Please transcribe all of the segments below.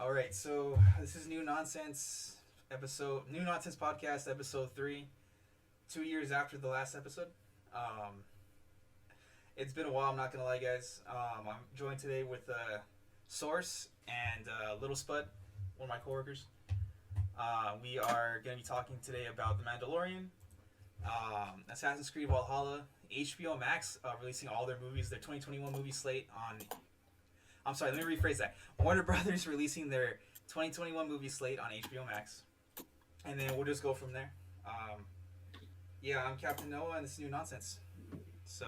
All right, so this is New Nonsense Podcast, episode 3, 2 years after the last episode. Um, it's been a while, I'm not gonna lie, guys. I'm joined today with Source and Little Spud, one of my coworkers. We are gonna be talking today about The Mandalorian, Assassin's Creed Valhalla, HBO Max releasing all their movies, their 2021 movie slate on. I'm sorry, let me rephrase that. Warner Brothers releasing their 2021 movie slate on HBO Max, and then we'll just go from there. Yeah, I'm Captain Noah, and this is New Nonsense. So,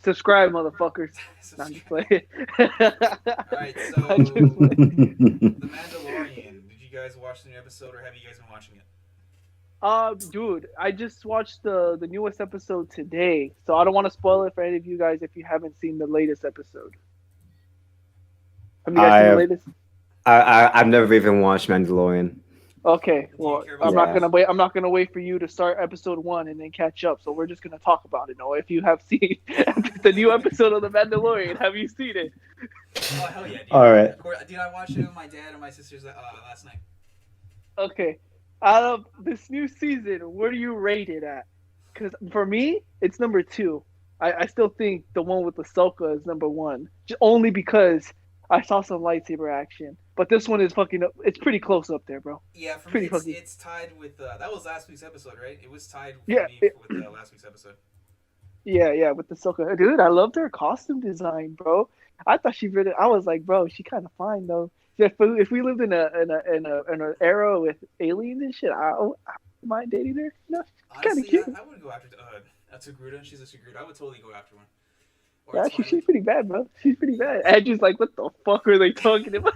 Subscribe, motherfuckers. Not just subscribe. play. All right, so The Mandalorian. Did you guys watch the new episode, or have you guys been watching it? Dude, I just watched the newest episode today, so I don't want to spoil it for any of you guys if you haven't seen the latest episode. Have you guys I seen the have latest? I've never even watched Mandalorian. Okay, Do you well, care about I'm not Yeah. gonna wait. I'm not gonna wait for you to start episode 1 and then catch up. So we're just gonna talk about it. No, if you have seen the new episode of the Mandalorian, have you seen it? Oh hell yeah, dude! All right. Dude, I watched it with my dad and my sisters last night. Okay, out of this new season, where do you rate it at? Because for me, it's number 2. I still think the one with Ahsoka is number 1, only because I saw some lightsaber action. But this one is fucking. It's pretty close up there, bro. Yeah, for me, Pretty it's, fucking. it's tied with that was last week's episode, right? It was tied for Yeah, me with last week's episode. yeah, with the Ahsoka. Dude, I loved her costume design, bro. I thought she really. I was like, bro, she kind of fine though. If we lived in an era with aliens and shit, I wouldn't mind dating her. No, she's kind of Honestly, cute. I would go after a Togruta. She's a Togruta. I would totally go after one. Or a Yeah, Twilight. she's pretty bad, bro. She's pretty bad. Andrew's like, what the fuck are they talking about?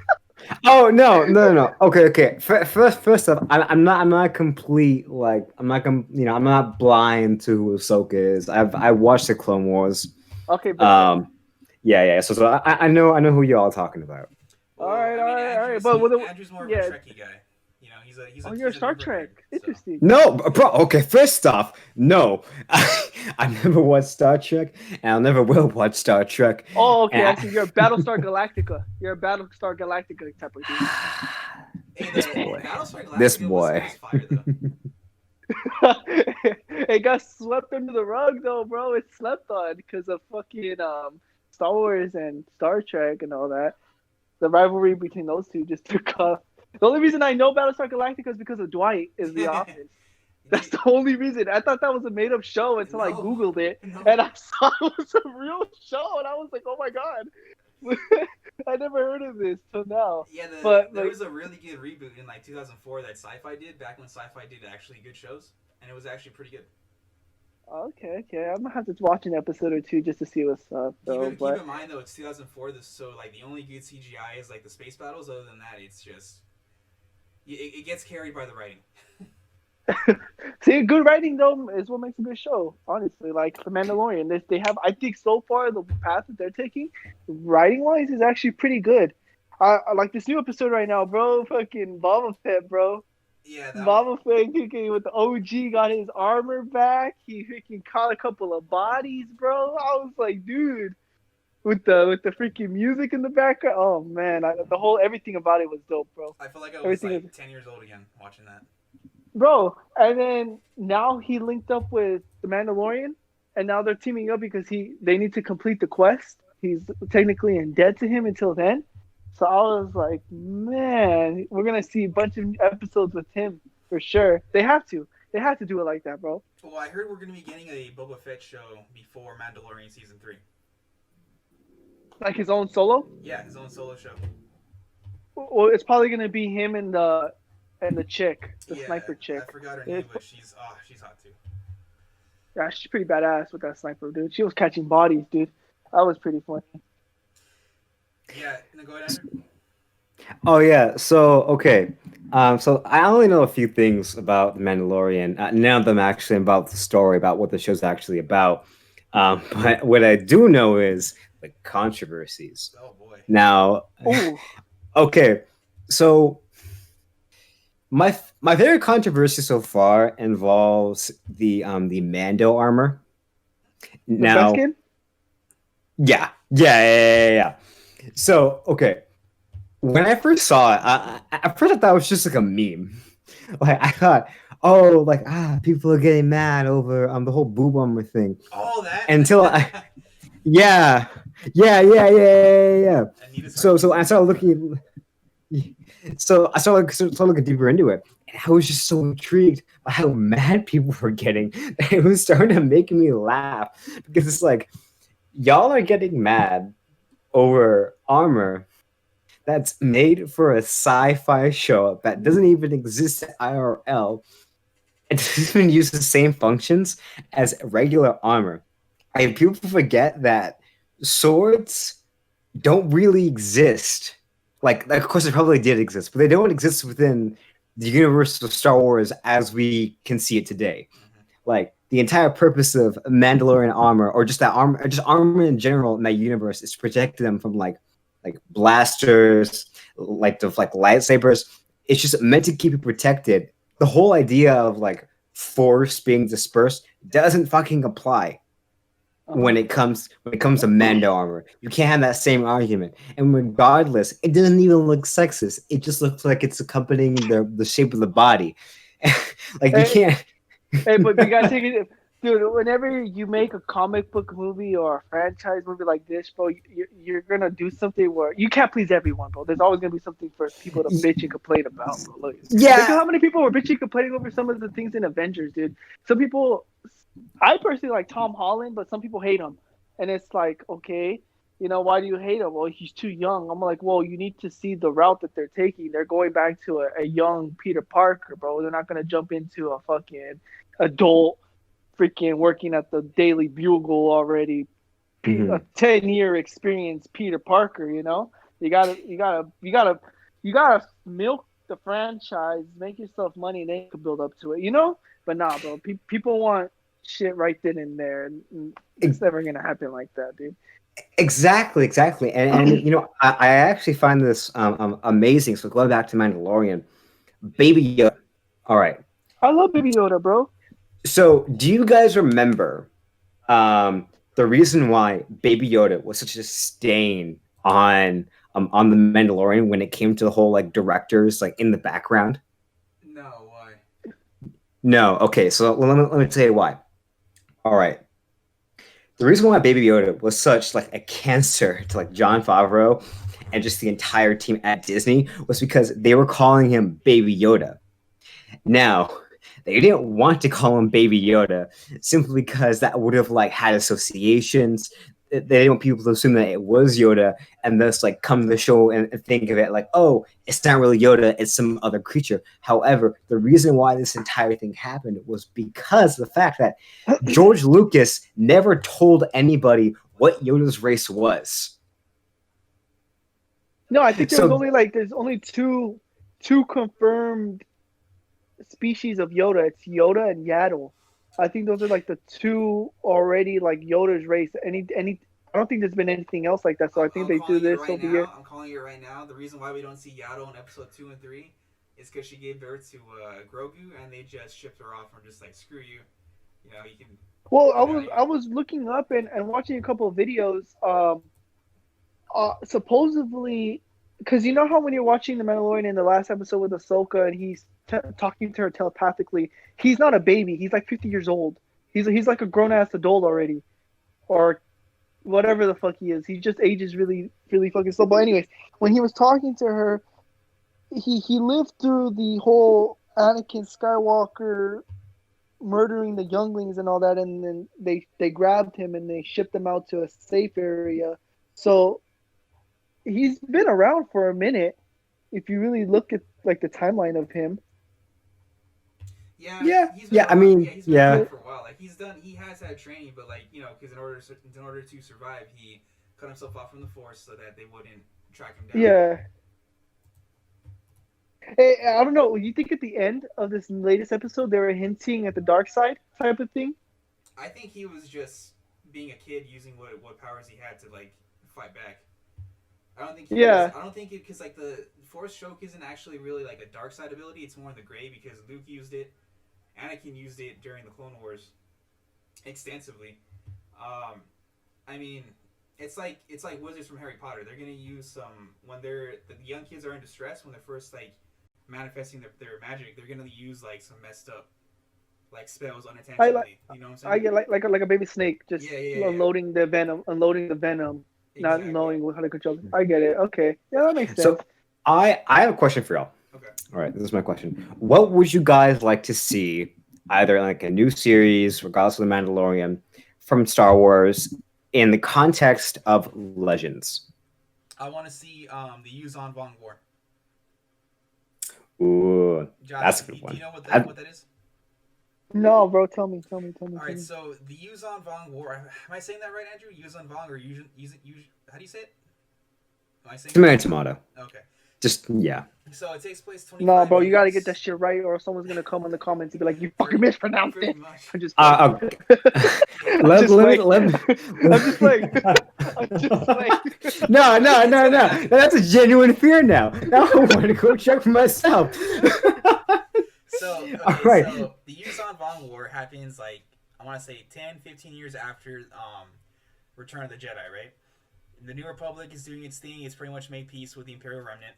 Oh no. Okay. First off, I'm not complete. Like I'm not blind to who Ahsoka is. I watched the Clone Wars. Okay, but Yeah. So I know who y'all are talking about. all Well, right, I mean, all right. Andrew's, But with Andrew's more of yeah. a Trekkie guy. You know, he's a Oh, you're a he's a Star newer Trek. nerd. So. Interesting. No, bro. Okay, first off, no, I never watched Star Trek, and I'll never will watch Star Trek. Oh, okay. I And see. You're a Battlestar Galactica. You're a Battlestar Galactica type of dude. Hey, This the boy. Battlestar Galactica This was boy. fire though. It got swept under the rug though, bro. It slept on because of fucking Star Wars and Star Trek and all that. The rivalry between those two just took off. The only reason I know Battlestar Galactica is because of Dwight is The Office. That's the only reason. I thought that was a made up show until I No. googled it No. and I saw it was a real show and I was like, oh my god. I never heard of this till now. Yeah, But, there like- was a really good reboot in like 2004 that Sci-Fi did back when Sci-Fi did actually good shows, and it was actually pretty good. Okay. I'm gonna have to watch an episode or two just to see what's up though. Keep But in mind though, it's 2004, so like the only good CGI is like the space battles. Other than that, it's just it gets carried by the writing. see, good writing though is what makes a good show. Honestly, like for Mandalorian, they have. I think so far the path that they're taking, writing wise, is actually pretty good. I like this new episode right now, bro. Fucking Boba Fett, bro. Yeah, Boba Fett kicking with the OG got his armor back. He freaking caught a couple of bodies, bro. I was like, dude, with the freaking music in the background. Oh man, the whole everything about it was dope, bro. I feel like I was Everything like 10 years old again watching that. Bro, and then now he linked up with the Mandalorian, and now they're teaming up because they need to complete the quest. He's technically in debt to him until then. So I was like, man, we're gonna see a bunch of episodes with him for sure. They have to do it like that, bro. Well, I heard we're gonna be getting a Boba Fett show before Mandalorian season 3. Like his own solo. Yeah, his own solo show. Well, it's probably gonna be him and the chick, the Yeah, sniper chick. I forgot her name, but she's hot too. Yeah, she's pretty badass with that sniper, dude. She was catching bodies, dude. That was pretty funny. Yeah, no, go ahead, Andrew. Oh yeah. So okay. So I only know a few things about the Mandalorian. None of them actually about the story, about what the show's actually about. But what I do know is the controversies. Oh boy. Now, Ooh, okay. So my favorite controversy so far involves the Mando armor. the Now, skin? yeah. So okay. when I first saw it, at first I thought it was just like a meme. Like I thought, oh, like people are getting mad over the whole boob armor thing. Oh, Until I, that. yeah, yeah. Anita's So cartoons I are good started though. looking, so started looking deeper into it, and I was just so intrigued by how mad people were getting. It was starting to make me laugh because it's like y'all are getting mad over armor that's made for a sci-fi show that doesn't even exist IRL. It doesn't even use the same functions as regular armor. And people forget that swords don't really exist. Like, of course, they probably did exist, but they don't exist within the universe of Star Wars as we can see it today. Hmm. Like, the entire purpose of Mandalorian armor, or just that armor, or just armor in general in that universe, is to protect them from like blasters, like lightsabers. It's just meant to keep you protected. The whole idea of like force being dispersed doesn't fucking apply Uh-huh. when it comes to Mando armor. You can't have that same argument. And regardless, it doesn't even look sexist. It just looks like it's accompanying the shape of the body. Like you Hey, can't. hey, but you gotta take it, dude. Whenever you make a comic book movie or a franchise movie like this, bro, you're gonna do something where you can't please everyone, bro. There's always gonna be something for people to bitch and complain about, bro. Look at Yeah. how many people were bitching, complaining over some of the things in Avengers, dude. Some people, I personally like Tom Holland, but some people hate him, and it's like, okay, why do you hate him? Well, he's too young. I'm like, well, you need to see the route that they're taking. They're going back to a young Peter Parker, bro. They're not gonna jump into a fucking adult freaking working at the Daily Bugle already, a Mhm. 10-year experience Peter Parker. You gotta milk the franchise, make yourself money, and then you can build up to it. But nah, bro, people want shit right then and there, and it's never gonna happen like that, dude. Exactly. And I actually find this amazing. So going back to Mandalorian, Baby Yoda. All right. I love Baby Yoda, bro. So do you guys remember the reason why Baby Yoda was such a stain on the Mandalorian when it came to the whole like directors like in the background? No, why? No. Okay, so let me tell you why. All right. The reason why Baby Yoda was such like a cancer to like John Favreau and just the entire team at Disney was because they were calling him Baby Yoda. Now, they didn't want to call him Baby Yoda simply because that would have like had associations. They didn't want people to assume that it was Yoda and thus like come to the show and think of it like, oh, it's not really Yoda, it's some other creature. However, the reason why this entire thing happened was because of the fact that George Lucas never told anybody what Yoda's race was. No, I think So there's only two confirmed species of Yoda. It's Yoda and Yaddle. I think those are like the two already like Yoda's race. I don't think there's been anything else like that. So I think I'm they do calling it this right over here. now. I'm calling it right now. The reason why we don't see Yaddle in episode 2 and 3 is because she gave birth to Grogu, and they just shipped her off and just like, screw you. You can Well, I get out was of I here. was looking up and watching a couple of videos. Supposedly, because you know how when you're watching the Mandalorian in the last episode with Ahsoka and he's talking to her telepathically, he's not a baby. He's like 50 years old. He's like a grown ass adult already, or whatever the fuck he is. He just ages really, really fucking slow. But anyways, when he was talking to her, he lived through the whole Anakin Skywalker murdering the younglings and all that, and then they grabbed him and they shipped him out to a safe area. So he's been around for a minute. If you really look at like the timeline of him, Yeah, yeah, he's been yeah. I around. Yeah, mean, he's been yeah. around for a while. Like he's done. He has had training, but like because in order to survive, he cut himself off from the Force so that they wouldn't track him down. yeah. Hey, I don't know. You think at the end of this latest episode they were hinting at the dark side type of thing? I think he was just being a kid using what powers he had to like fight back. I don't think he was. Yeah. I don't think it because like the Force choke isn't actually really like a dark side ability. It's more in the gray because Luke used it, Anakin used it during the Clone Wars extensively. Um, I mean, it's like wizards from Harry Potter. They're gonna use some when the young kids are in distress when they're first like manifesting their magic. They're gonna use like some messed up like spells I like unintentionally. You know what I'm I saying? get like a baby snake just Yeah, yeah, yeah, yeah. unloading the venom, not Exactly. knowing how to control it. I get it. Okay, yeah, that makes sense. So I have a question for y'all. Okay. All right, this is my question. What would you guys like to see, either like a new series, regardless of the Mandalorian, from Star Wars, in the context of Legends? I want to see the Yuzon Vong War. Ooh, Josh, that's a good do you one. know I, what that is? No, bro, tell me. All right, so the Yuzon Vong War. Am I saying that right, Andrew? Yuzon Vong or Yuzon? How do you say it? Am I saying tomato, it? tomato. Okay. Just yeah. So it takes place No, 25 bro, you gotta years. get that shit right, or someone's gonna come in the comments and be like, "You fucking Pretty, mispronounced pretty it." much. I'm just playing. Okay. I'm just let me playing. let me. I'm just playing. I'm just playing. No, no, It's no, gonna no. happen. That's a genuine fear now. Now I want to go check for myself. So All okay, right. so the Yuzon Vong War happens like I want to say 10, 15 years after Return of the Jedi, right? The New Republic is doing its thing. It's pretty much made peace with the Imperial Remnant.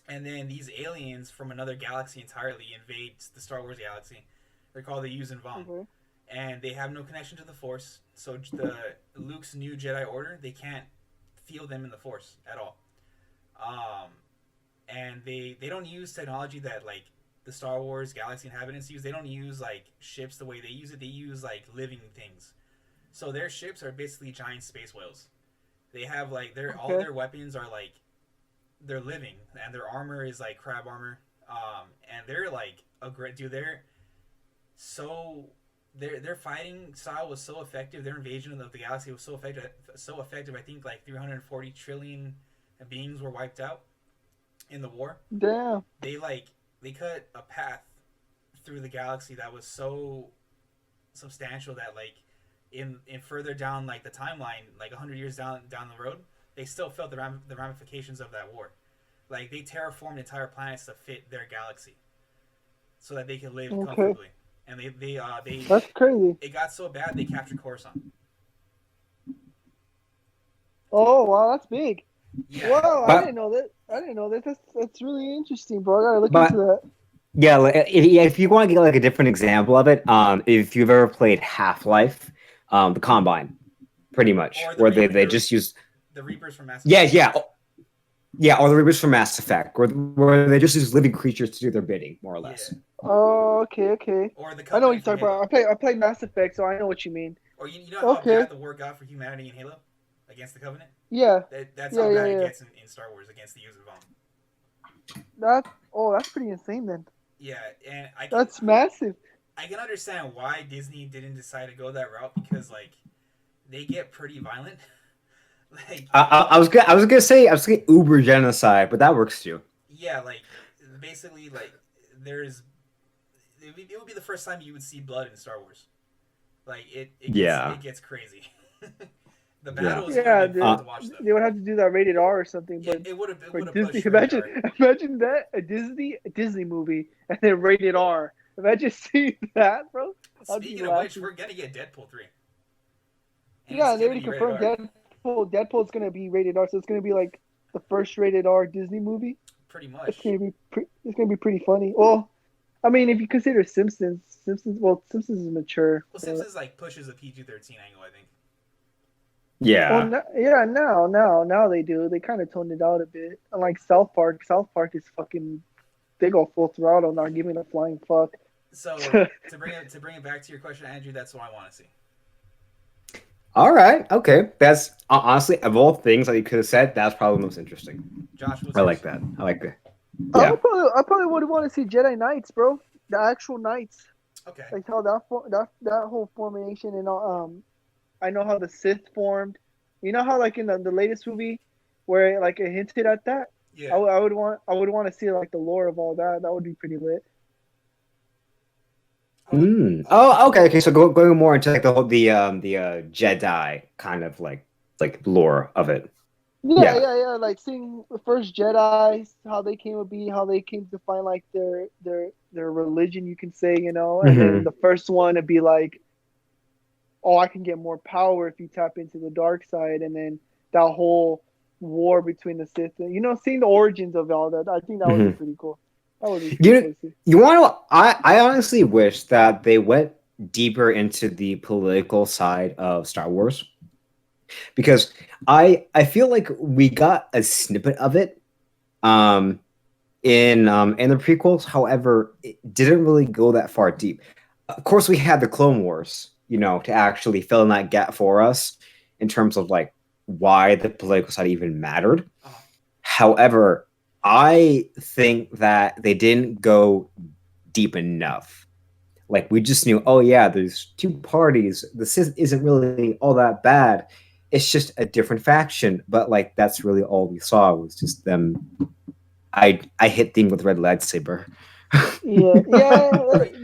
And then these aliens from another galaxy entirely invade the Star Wars galaxy. They're called the Yuzon Vong. Okay. And they have no connection to the Force. So the Luke's new Jedi Order, they can't feel them in the Force at all. Um, and they don't use technology that like the Star Wars galaxy inhabitants use. They don't use like ships the way they use it. They use like living things. So their ships are basically giant space whales. They have like all Okay. their weapons are like they're living, and their armor is like crab armor. And they're like a great dude. They're so their fighting style was so effective. Their invasion of the galaxy was so effective. So effective. I think like 340 trillion beings were wiped out in the war. Damn. They cut a path through the galaxy that was so substantial that like in further down like the timeline, like 100 years down the road, they still felt the ramifications of that war. Like they terraformed entire planets to fit their galaxy, so that they could live Okay. comfortably. And they That's crazy. it got so bad they captured Coruscant. Oh wow, that's big. Yeah, Wow, I But didn't know that. That's really interesting, bro. I gotta look but into that. yeah, like, if you want to get like a different example of it, if you've ever played Half Life, the Combine, pretty much, or where they just use the Reapers from Mass yeah Effect. yeah yeah, or the Reapers from Mass Effect, where they just use living creatures to do their bidding, more or less. Yeah. Oh, okay. Or the I know what you're Covenant from talking Halo. about. I played Mass Effect, so I know what you mean. Or you know how Okay. bad the war got for humanity in Halo against the Covenant? Yeah. That's Yeah, how yeah, bad it yeah. gets in Star Wars against the Yuzon Vong. That's pretty insane then. Yeah, and That's massive. I can understand why Disney didn't decide to go that route because like they get pretty violent. Like I was gonna say Uber genocide, but that works too. yeah, like basically like there's it would be the first time you would see blood in Star Wars. Like Yeah. it gets crazy. The Yeah. battles Yeah, would be fun to watch though. they would have to do that rated R or something. Yeah, But it would for have Disney, pushed rated R. imagine that a Disney movie and then rated R. Imagine seeing that, bro. I'd be Speaking of which, laughing. we're gonna get Deadpool 3. Yeah, it's they gonna already be rated confirmed R. Deadpool's gonna be rated R, so it's gonna be like the first rated R Disney movie. Pretty It's much. gonna be pretty funny. Well, I mean, if you consider Simpsons is mature. Well, Simpsons like pushes a PG-13 angle, I think. Yeah. Yeah, now they do. They kind of toned it out a bit. Unlike South Park is fucking. They go full throttle now, giving a flying fuck. So to bring it back to your question, Andrew, that's what I want to see. All right. Okay. That's honestly, of all things that you could have said, that's probably the most interesting. Josh, what's I yours? like that. I like that. I Yeah. probably would want to see Jedi Knights, bro. The actual Knights, Okay. like how that whole formation and I know how the Sith formed. You know how like in the latest movie, where like it hinted at that. Yeah. I would want to see like the lore of all that. That would be pretty lit. Oh, okay. Okay. So going more into like the whole the Jedi kind of like lore of it. Yeah. Yeah. Like seeing the first Jedi, how they came to be, how they came to find like their religion, you can say, and then the first one to be like oh, I can get more power if you tap into the dark side, and then that whole war between the Sith. Seeing the origins of all that, I think that would be pretty cool. That would be pretty cool to see. You want to? I honestly wish that they went deeper into the political side of Star Wars, because I feel like we got a snippet of it in the prequels. However, it didn't really go that far deep. Of course, we had the Clone Wars, to actually fill in that gap for us in terms of like why the political side even mattered. However, I think that they didn't go deep enough. Like, we just knew, oh yeah, there's two parties. The Sith isn't really all that bad. It's just a different faction. But like, that's really all we saw was just them. I hit things with red lightsaber. Yeah,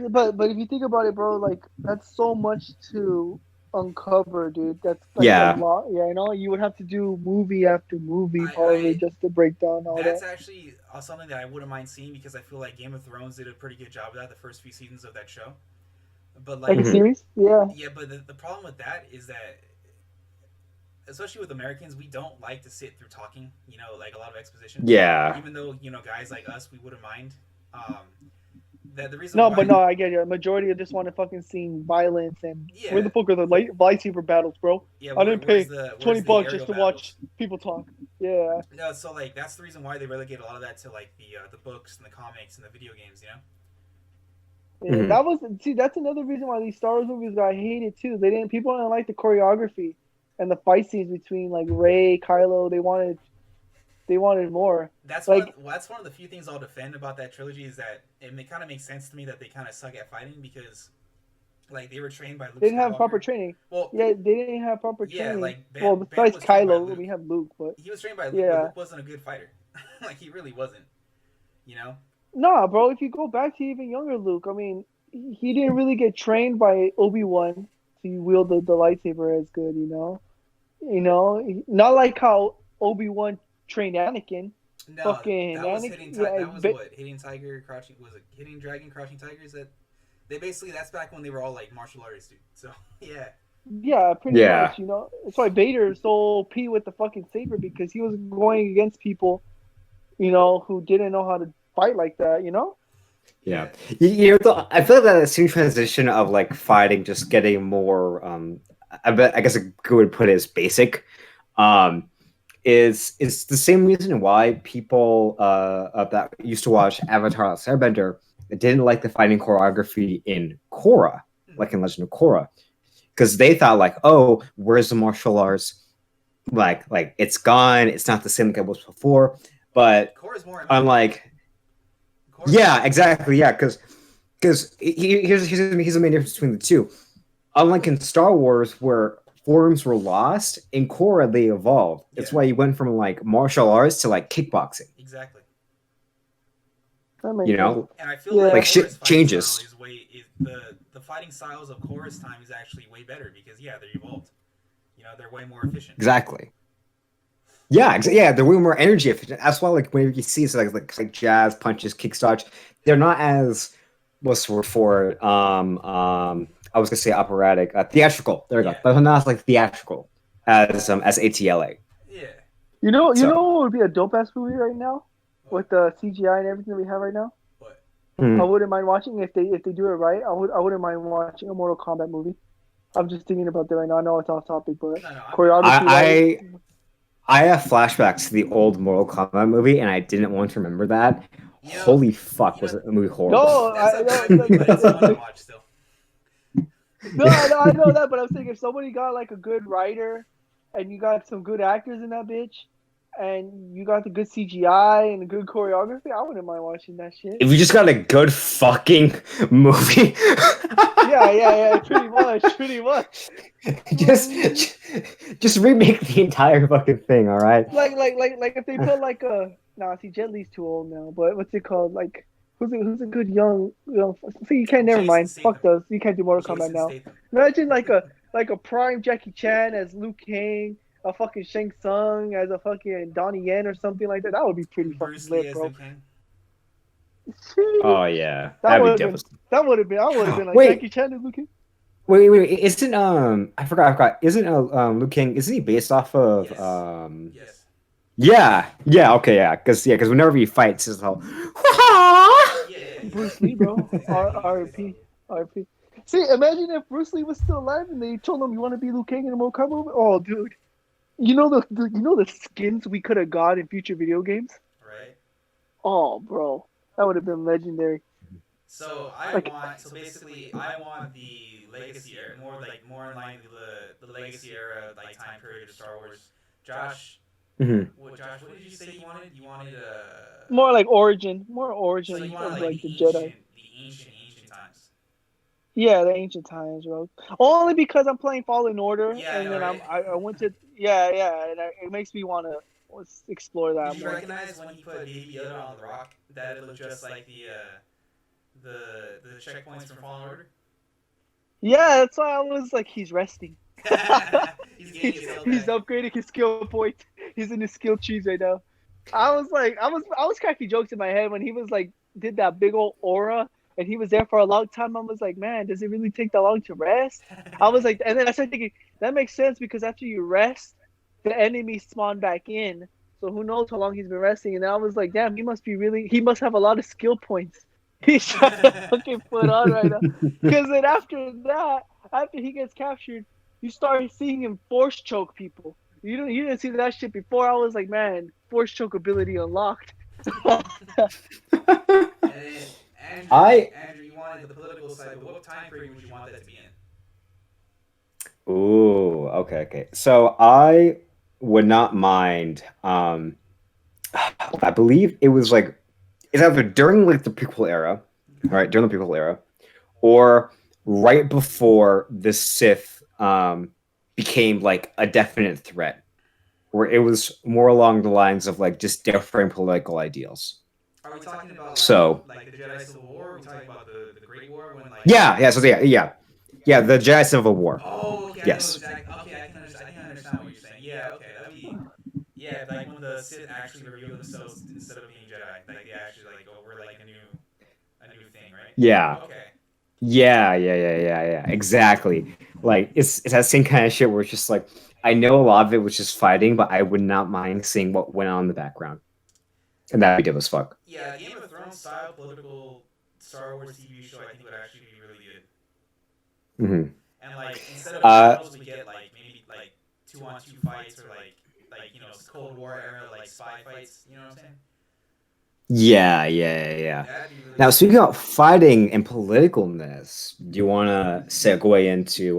but if you think about it, bro, like that's so much to uncover, dude. That's like a lot. Yeah, you would have to do movie after movie probably just to break down all that. That's actually something that I wouldn't mind seeing, because I feel like Game of Thrones did a pretty good job of that the first few seasons of that show. But like a series, yeah. Yeah, but the problem with that is that, especially with Americans, we don't like to sit through talking. Like a lot of exposition. Yeah. Even though guys like us, we wouldn't mind. The reason but I get it. Majority of just want to fucking see violence and where the fuck are the lightsaber battles, bro? Yeah, I didn't pay $20 just to watch people talk. Yeah. No, so like that's the reason why they relegate a lot of that to like the books and the comics and the video games, Yeah, that's another reason why these Star Wars movies got hated too. People didn't like the choreography and the fight scenes between like Rey, Kylo. They wanted more. That's one of the few things I'll defend about that trilogy, is that it kind of makes sense to me that they kind of suck at fighting, because like they were trained by Luke. They didn't have proper training. Well, yeah, they didn't have proper training. Yeah, like besides Kylo, we have Luke, but he was trained by Luke. But Luke wasn't a good fighter. Like he really wasn't. Nah, bro. If you go back to even younger Luke, I mean, he didn't really get trained by Obi-Wan to wield the lightsaber as good. Not like how Obi-Wan trained Anakin. No, fucking that was Anakin. That was what? Hitting Tiger, Crouching... Was it Hitting Dragon, Crouching Tiger? Is that... That's back when they were all, like, martial artists, dude. So, yeah. Yeah, pretty much, That's why Vader is so OP with the fucking saber, because he was going against people, who didn't know how to fight like that, Yeah. I feel like that same transition of, like, fighting just getting more... I guess a good way to put it is basic. Is the same reason why people that used to watch Avatar: The Last Airbender didn't like the fighting choreography in Korra, like in Legend of Korra, because they thought like, oh, where's the martial arts? Like it's gone. It's not the same like it was before. But Korra's more unlike, yeah, exactly, yeah, because here's the main difference between the two. Unlike in Star Wars, where forms were lost, in Korra they evolved. That's why you went from like martial arts to like kickboxing. Exactly. And I feel like shit changes. The fighting styles of Korra's time is actually way better, because they're evolved. They're way more efficient. Exactly. Yeah, they're way more energy efficient. That's why like when you see it's like jazz, punches, kick dodge, they're not as what's the word for it? I was gonna say operatic, theatrical. There we go. But not like theatrical as ATLA. Yeah. You know what would be a dope ass movie right now, with the CGI and everything that we have right now. What? I wouldn't mind watching if they do it right. I wouldn't mind watching a Mortal Kombat movie. I'm just thinking about that right now. I know it's off topic, but choreography. I have flashbacks to the old Mortal Kombat movie, and I didn't want to remember that. Holy fuck, was it a movie horrible? No, that's one to watch still. No, I know that, but I'm saying if somebody got like a good writer, and you got some good actors in that bitch, and you got the good CGI and the good choreography, I wouldn't mind watching that shit. If you just got a good fucking movie. yeah, pretty much. Just remake the entire fucking thing, all right? Like if they put like a Jet Li's too old now, but what's it called? Like who's a good young see, you can't, never mind. Fuck those. You can't do Mortal Kombat now. Imagine like a prime Jackie Chan as Liu Kang, a fucking Shang Tsung as a fucking Donnie Yen or something like that. That would be pretty fucking lit, bro. Oh yeah, that would have been. I would have been like Jackie Chan as Liu Kang. Wait, isn't I forgot. Isn't Liu Kang? Isn't he based off of Yes. Yes. yeah, okay, because whenever he fights, it's all Yeah, Bruce Lee, bro. exactly. He's based R.I.P. R.I.P. See, imagine if Bruce Lee was still alive and they told him you want to be Liu Kang in a Mortal Kombat movie. Oh, dude, the skins we could have got in future video games. right. Oh, bro, that would have been legendary. So Like, so basically I want the legacy era, more in line with the legacy era like time period of Star Wars. Josh, Mhm. What did you say you wanted? You wanted more so you origin wanted of like like the Jedi. ancient times. Yeah, the ancient times, bro. Only because I'm playing Fallen Order, Yeah, I and know, then right? I went to yeah, and it makes me want to explore Did that you more. recognize when he put Baby Yoda on the rock that it looked just like the checkpoints from Fallen Order? Yeah, that's why I was like, he's resting. He's getting his health He's back. upgrading his skill point. He's in his skill trees right now. I was cracking jokes in my head when he was like did that big old aura and he was there for a long time. I was like, man, does it really take that long to rest? I was like, and then I started thinking that makes sense because after you rest, the enemy spawn back in. So who knows how long he's been resting? And I was like, damn, he must have a lot of skill points. He's trying to fucking put on right now. Because then after that, after he gets captured, you start seeing him force choke people. You didn't see that shit before. I was like, man, force choke ability unlocked. And then I Andrew, you wanted the political side, but what time period would you want that to be in? Ooh, okay. So I would not mind. I believe it was like it's either during like the prequel era, right? During the prequel era, or right before the Sith became like a definite threat, where it was more along the lines of like just different political ideals. Are we talking about So like the Jedi Civil War? Or are we talking about the Great War when like yeah, the Jedi Civil War. oh, okay, I know Yes. exactly. Okay, I can understand what you're saying. Yeah, okay, that'd be yeah, like when the Sith actually reveal themselves instead of being Jedi, like they actually like oh we're like a new thing, right? Yeah. Okay. Yeah. Exactly. Like it's that same kind of shit where it's just like I know a lot of it was just fighting, but I would not mind seeing what went on in the background. And that'd be dope as fuck. Yeah, Game of Thrones style political Star Wars TV show I think would actually be really good. Hmm. And like instead of Uh battles, we get like maybe like 2-on-2 fights or like Cold War era like spy fights. You know what I'm saying? yeah. That'd be really Now cool. speaking about fighting and politicalness, do you wanna segue into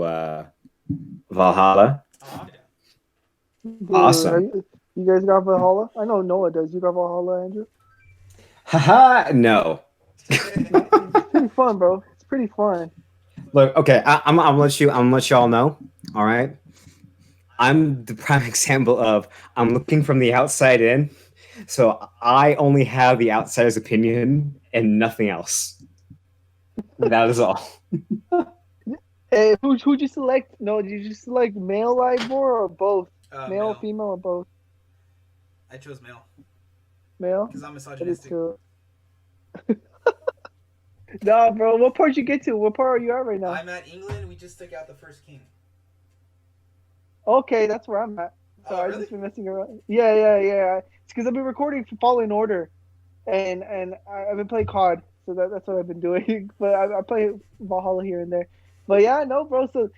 Valhalla? Oh, I'm down. Dude, Awesome. you guys got Valhalla? I know Noah does. You got Valhalla, Andrew? Haha, no. No, it's pretty fun, bro. It's pretty fun. Look, okay, I'm gonna let y'all know. All right. I'm the prime example of I'm looking from the outside in, so I only have the outsider's opinion and nothing else. That is all. Hey, who'd you select? No, did you just select male Ivor or both? Male, Male. female, or both? I chose male Male? because I'm I did misogynistic. too. Nah, bro. What part you get to? What part are you at right now? I'm at England. We just took out the first king. Okay, that's where I'm at. So Oh, I really? just been messing around. Yeah. It's because I've been recording for Fallen Order, and I've been playing COD, so that's what I've been doing. But I play Valhalla here and there. But yeah, no, bro. So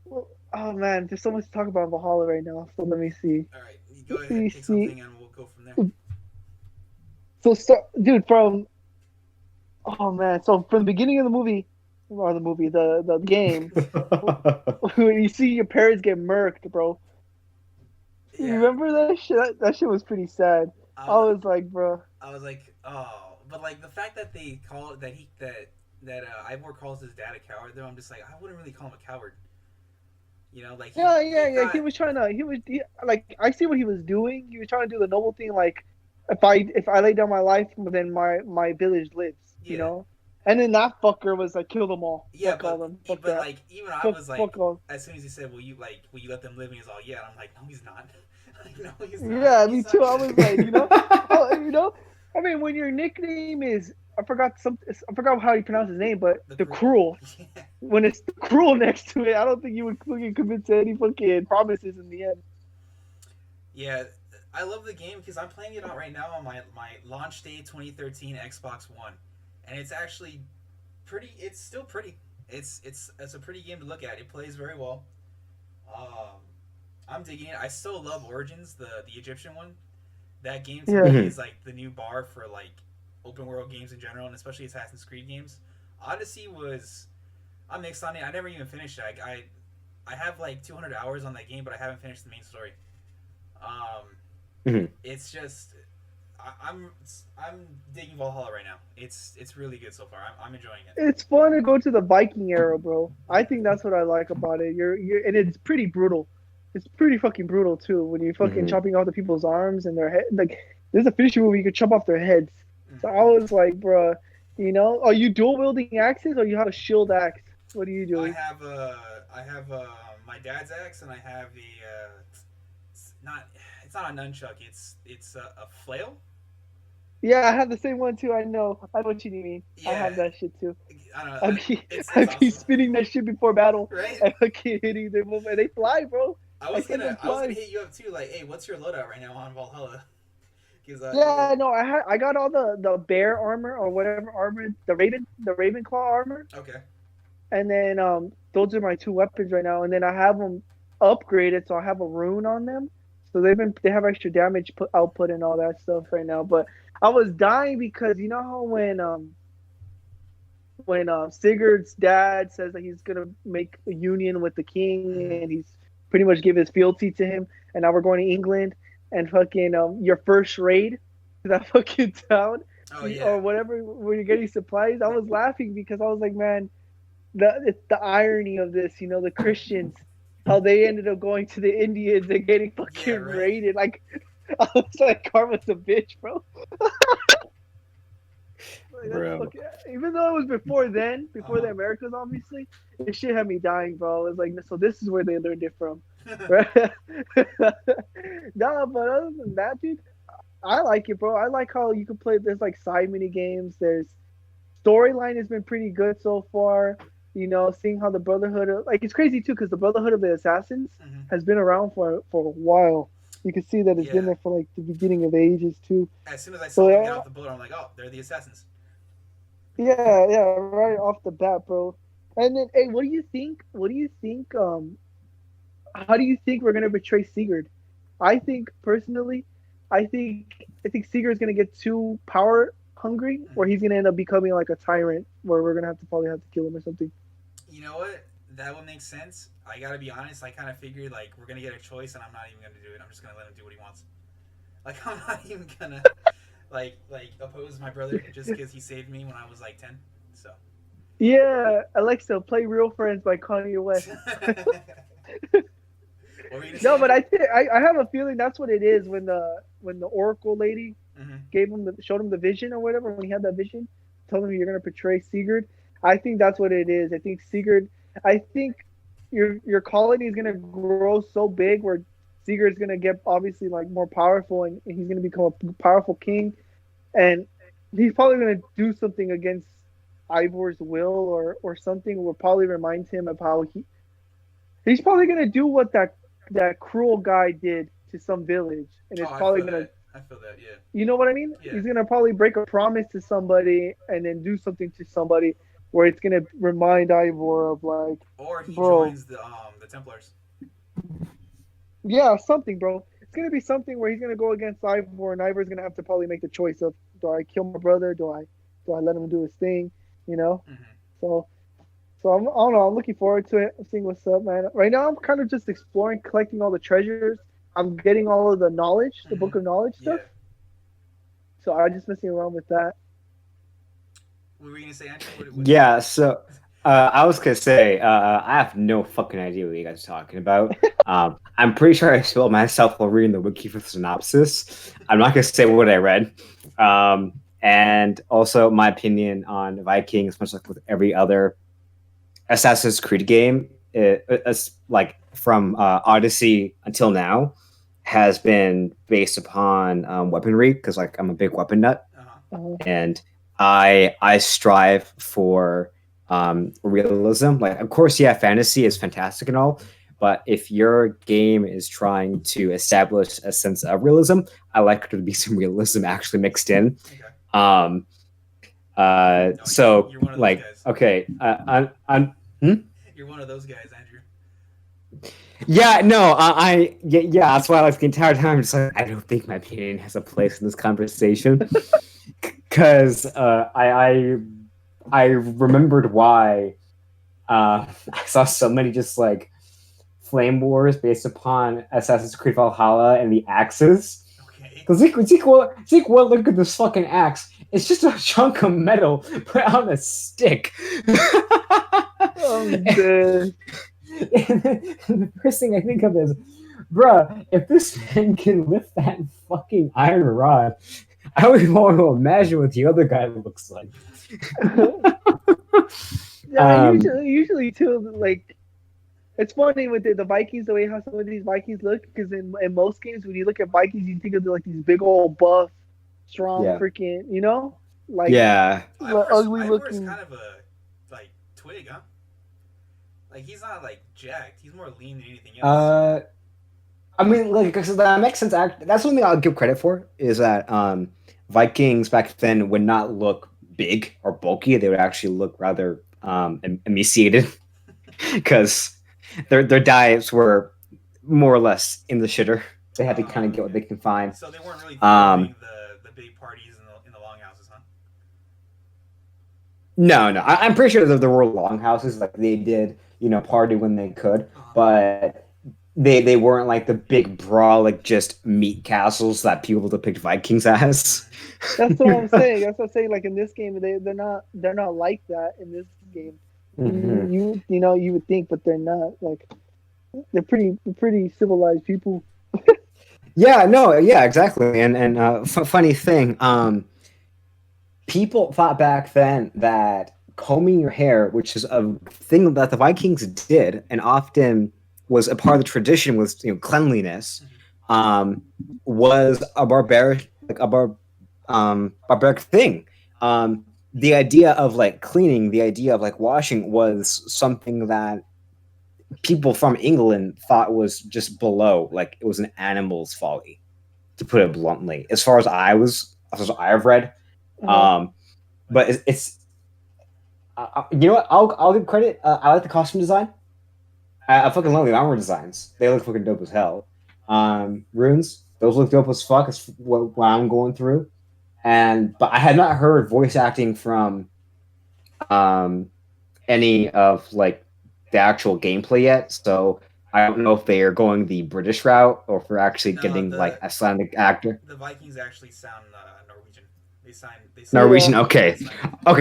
well, oh man, there's so much to talk about Valhalla right now. So let me see. All right, you go ahead, See, pick see. something, and we'll go from there. So, dude, from oh man, so from the beginning of the movie, or the game, when you see your parents get murked, bro. You Yeah, remember that shit? That shit was pretty sad. I I was was like, bro. I was like, oh, but like the fact that they call that he that Ivor calls his dad a coward, though, I'm just like, I wouldn't really call him a coward. You know, like he Yeah. thought, Like, I see what he was doing. He was trying to do the noble thing. Like, if I lay down my life, then my village lives. You yeah, know. And then that fucker was like, kill them all. yeah, Fuck all them. Fuck but that. like even I Fuck was like, fuck all. as soon as he said, will you let them live? And he's all, yeah. And I'm like, no, he's not. Like, no, he's not. Yeah, me He's not too. I gonna. was like, oh, I mean, when your nickname is I forgot how you pronounce his name, but The the cruel. cruel. Yeah. When it's the cruel next to it, I don't think you would fucking commit to any fucking promises in the end. Yeah, I love the game because I'm playing it on right now on my launch day 2013 Xbox One, and it's actually pretty. It's still pretty. It's a pretty game to look at. It plays very well. Um, I'm digging it. I still love Origins, the Egyptian one. That game to Yeah. me Mhm. is like the new bar for like open world games in general, and especially Assassin's Creed games. Odyssey was I'm mixed on it. I never even finished it. I have like 200 hours on that game, but I haven't finished the main story. Um, Mhm. it's just I'm digging Valhalla right now. It's really good so far. I'm enjoying it. It's fun to go to the Viking era, bro. I Yeah. think that's what I like about it. You're and it's pretty brutal. It's pretty fucking brutal too when you're fucking Mhm. chopping off the people's arms and their head. Like there's a finishing move where you can chop off their heads. So I Hmm. was like, bro, are you dual wielding axes or you have a shield axe? What are you I doing? have I have my dad's axe and I have the not it's not a nunchuck. It's a flail. Yeah, I have the same one too. I know what you mean. I Yeah, have that shit too. I don't know. I be I It's be awesome, spinning that shit before battle right? and fucking hitting them and they fly, bro. I send them I was gonna flying. hit you up too. Like, hey, what's your loadout right now on Valhalla? Because Yeah, no, I got all the bear armor or whatever armor, the Raven claw armor, okay. and then those are my two weapons right now, and then I have them upgraded, so I have a rune on them, so they have extra damage output and all that stuff right now. But I was dying because you know how when Sigurd's dad says that he's gonna make a union with the king and Hmm. he's pretty much give his fealty to him, and now we're going to England and fucking your first raid to that fucking town Oh yeah. or whatever when you're getting supplies. I was laughing because I was like, man, it's the irony of this, the Christians. How they ended up going to the Indians and getting Yeah. fucking Right. raided. Like, I was like, karma's a bitch, bro. Like, that's Bro. fucking. Even though it was before then, before the Uh Americas, obviously, this shit had me dying, bro. It was like, so this is where they learned it from, huh. right? No, but other than that, dude, I like it, bro. I like how you can play. There's like side mini games. There's storyline has been pretty good so far. Seeing how the Brotherhood, like it's crazy too, because the Brotherhood of the Assassins Hmm. has been around for a while. You can see that it's been Yeah. there for like the beginning of ages too. As soon as I So saw them get yeah, off the boat, I'm like, oh, they're the assassins. yeah, right off the bat, bro. And then, hey, what do you think? What do you think? How do you think we're gonna betray Sigurd? I think personally, I think Sigurd's gonna get too power hungry, where Hmm. he's gonna end up becoming like a tyrant, where we're gonna have to probably have to kill him or something. You know what? That would make sense. I gotta be honest. I kind of figured like we're gonna get a choice, and I'm not even gonna do it. I'm just gonna let him do what he wants. Like I'm not even gonna like oppose my brother just because he saved me when I was like 10. So. Yeah, Alexa, play "Real Friends" by Kanye West. What were you gonna say, No, but Andrew? I have a feeling that's what it is when the Oracle lady Hmm. showed him the vision or whatever when he had that vision, told him you're gonna portray Sigurd. I think that's what it is. I think Sigurd. I think your colony is gonna grow so big where Sigurd's gonna get obviously like more powerful and he's gonna become a powerful king and he's probably gonna do something against Ivor's will or something will probably remind him of how he's probably gonna do what that cruel guy did to some village, and Oh, it's I probably feel gonna, that. I feel that. Yeah. you know what I mean? Yeah. He's gonna probably break a promise to somebody and then do something to somebody where it's gonna remind Ivor of like, Or he bro, joins the Templars. yeah, something, bro. It's gonna be something where he's gonna go against Ivor, and Ivor's gonna have to probably make the choice of do I kill my brother? Do I let him do his thing? You know? Hmm. So I don't know. I'm looking forward to it. I'm seeing what's up, man. Right now, I'm kind of just exploring, collecting all the treasures. I'm getting all of the knowledge, the book Hmm. of knowledge stuff. Yeah. So I'm just messing around with that. What were you gonna say, Andrew? What Yeah, so I was gonna say I have no fucking idea what you guys are talking about. I'm pretty sure I spilled myself while reading the wiki for the synopsis. I'm not gonna say what I read, and also my opinion on Vikings, much like with every other Assassin's Creed game, it's like from Odyssey until now, has been based upon weaponry because like I'm a big weapon nut, uh-huh. Uh, and I strive for realism. Like, of course, yeah, fantasy is fantastic and all, but if your game is trying to establish a sense of realism, I like there to be some realism actually mixed in. Okay. Um, Oh, so you're one of those like, guys. okay, You're one of those guys, Andrew. yeah, no, yeah, that's why like the entire time I'm just like, I don't think my opinion has a place in this conversation because I remembered why I saw so many just like flame wars based upon Assassin's Creed Valhalla and the axes. Okay. Because Zeke, look at this fucking axe. It's just a chunk of metal put on a stick. I'm dead. And the first thing I think of is, bruh, if this man can lift that fucking iron rod, I would want to imagine what the other guy looks like. Yeah, usually too, like, it's funny with the Vikings, the way how some of these Vikings look, because in most games, when you look at Vikings, you think of like these big old buff, strong Yeah. freaking, like Yeah. ugly Ivor's looking. kind of a like twig, huh? Like he's not like jacked. He's more lean than anything else. I mean, like, so that makes sense. That's one thing I'll give credit for is that Vikings back then would not look big or bulky. They would actually look rather emaciated because their diets were more or less in the shitter. They had to kind of get what they can find. So they weren't really throwing the big parties in the longhouses, huh? No, I'm pretty sure that there were longhouses like they did, party when they could, but they weren't like the big brawling just meat castles that people depict Vikings as. That's what I'm saying. That's what I'm saying. Like in this game, they're not like that in this game. Mm-hmm. You would think, but they're not. Like they're pretty civilized people. Yeah, no, yeah, exactly. And funny thing, people thought back then that combing your hair, which is a thing that the Vikings did, and often was a part of the tradition, was cleanliness, was a barbaric thing. The idea of like cleaning, the idea of like washing, was something that people from England thought was just below, like it was an animal's folly, to put it bluntly. As far as I've read. But it's you know what? I'll give credit. I like the costume design. I fucking love the armor designs. They look fucking dope as hell. Runes, those look dope as fuck. Is what I'm going through. But I had not heard voice acting from any of like the actual gameplay yet. So I don't know if they are going the British route or if they're actually getting like a Icelandic actor. The Vikings actually sound Norwegian. They sign Norwegian. Okay,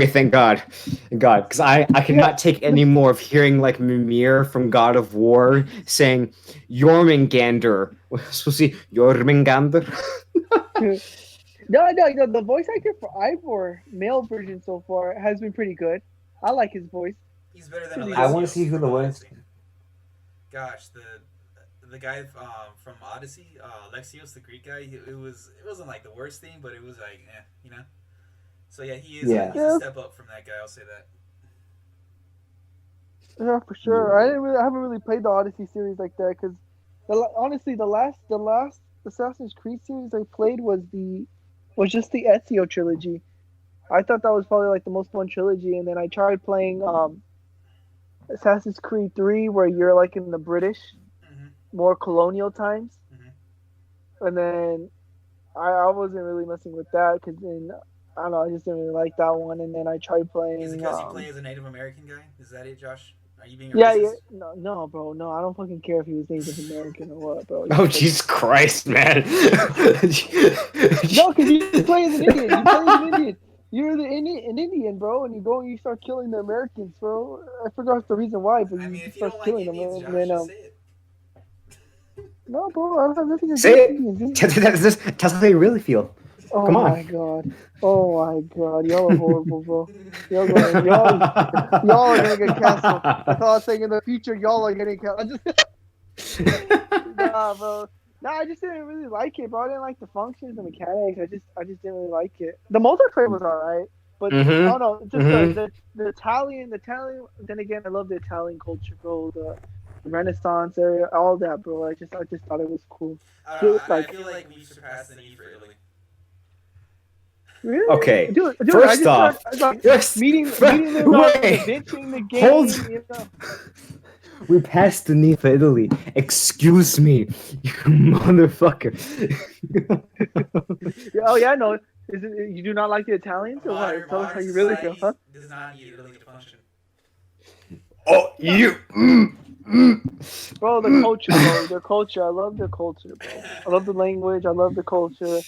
thank God, because I cannot take any more of hearing like Mimir from God of War saying Jormungandr. Supposed to be Jormungandr. No, the voice actor for Ivor, male version so far, has been pretty good. I like his voice. He's better than Alexios. I want to see who the voice. Gosh, the guy from Odyssey, Alexios, the Greek guy. It wasn't like the worst thing, but it was like, So yeah, he's a step up from that guy. I'll say that. Yeah, for sure. I haven't really played the Odyssey series like that because, honestly, the last Assassin's Creed series I played was just the Ezio trilogy. I thought that was probably like the most fun trilogy, and then I tried playing Assassin's Creed 3, where you're like in the British, more colonial times, and then I wasn't really messing with that because then. I don't know, I just didn't really like that one, and then I tried playing. Is it because you play as a Native American guy? Is that it, Josh? Are you being a racist? Yeah, no, bro, no, I don't fucking care if he was Native American or what, bro. Oh, Jesus Christ, man! No, because you play as an Indian. You play as an Indian. You're an Indian, bro, and you go and you start killing the Americans, bro. I forgot the reason why, but you start killing them, Indians, and then Josh, say it. No, bro, I don't have nothing to do Say with Indians. Tell us how you really feel. Oh Come on. my god. Oh my god. Y'all are horrible, bro. Y'all are gonna get canceled. That's all I'm saying. In the future, y'all are getting canceled. Nah, bro. Nah, I just didn't really like it, bro. I didn't like the functions, the mechanics. I just didn't really like it. The multiplayer was alright. But I Mm-hmm. don't know, just Mm-hmm. the Italian. Then again, I love the Italian culture, bro. The Renaissance area, all that, bro. I just thought it was cool. I don't know. Dude, I like feel like we've surpassed the need for Italy. really, Okay. dude. I First just thought off, like yes. meeting Leonardo da Wait. Vinci in the Hold. game. You know, We passed the need for Italy. Excuse me, you motherfucker. oh yeah, I know. Is it you do not like the Italians or what? Tell us how Modern you really feel, society huh? does not need Italy to function. Oh, No, you. bro, the culture, bro. Their culture. I love their culture, bro. I love the language. I love the culture.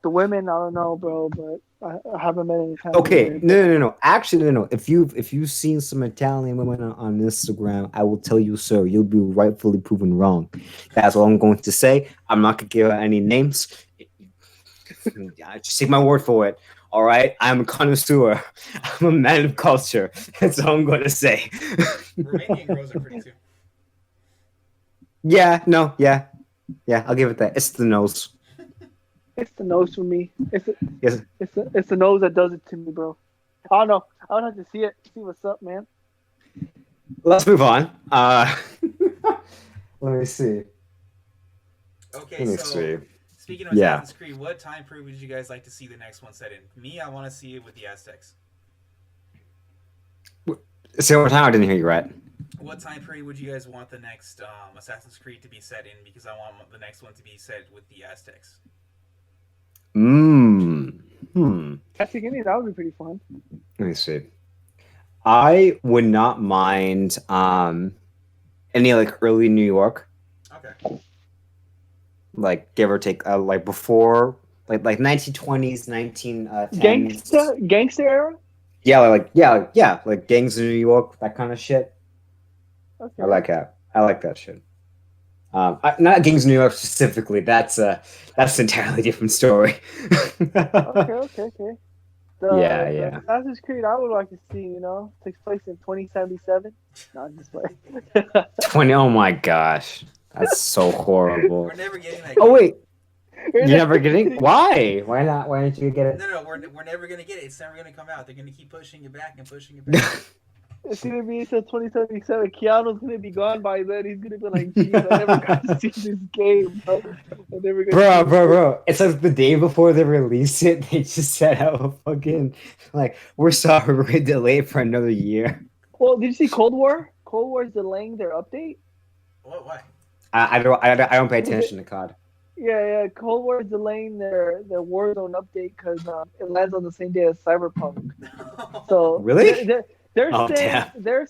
The women, I don't know, bro, but I haven't met any Italians Okay, there. But no. Actually, no. If you've seen some Italian women on Instagram, I will tell you, sir, you'll be rightfully proven wrong. That's all I'm going to say. I'm not gonna give out any names. Just take my word for it. All right, I'm a connoisseur. I'm a man of culture. That's all I'm gonna say. Romanian girls are pretty too. Yeah, no, yeah. I'll give it that. It's the nose. it's the nose for me. Yes. It's the nose that does it to me, bro. I don't know. I would have to see it, see what's up, man. Let's move on. Let me see. Okay, Let me so see. speaking of Yeah. Assassin's Creed, what time period would you guys like to see the next one set in? Me, I want to see it with the Aztecs. Say one more time. I didn't hear you right. What time period would you guys want the next Assassin's Creed to be set in? Because I want the next one to be set with the Aztecs. That's beginning. That would be pretty fun. Let me see. I would not mind any like early New York, Okay. like give or take, like before, like 1920s, 1910s. Gangster era. Like gangs in New York, that kind of shit. Okay. I like that. I like that shit. Not gangs in New York specifically. That's an entirely different story. Okay. Yeah, The yeah. Assassin's Creed I would like to see, takes place in 2077. No, I'm just playing. 20. Oh my gosh, that's so horrible. We're never getting that. Oh Game. wait, you're never getting? Why? Why not? Why didn't you get it? No, we're never gonna get it. It's never gonna come out. They're gonna keep pushing it back and pushing it back. It's gonna be until 2077. Keanu's gonna be gone by then. He's gonna be like, "Geez, I never got to see this game, bro. I never got Bro. It's like the day before they release it, they just set out a fucking like, we're sorry, we're gonna delay it for another year. Well, did you see Cold War? Cold War is delaying their update. What? Why? I don't pay attention to COD. Yeah. Cold War is delaying their Warzone update because it lands on the same day as Cyberpunk. So Really? they're Oh, saying damn. they're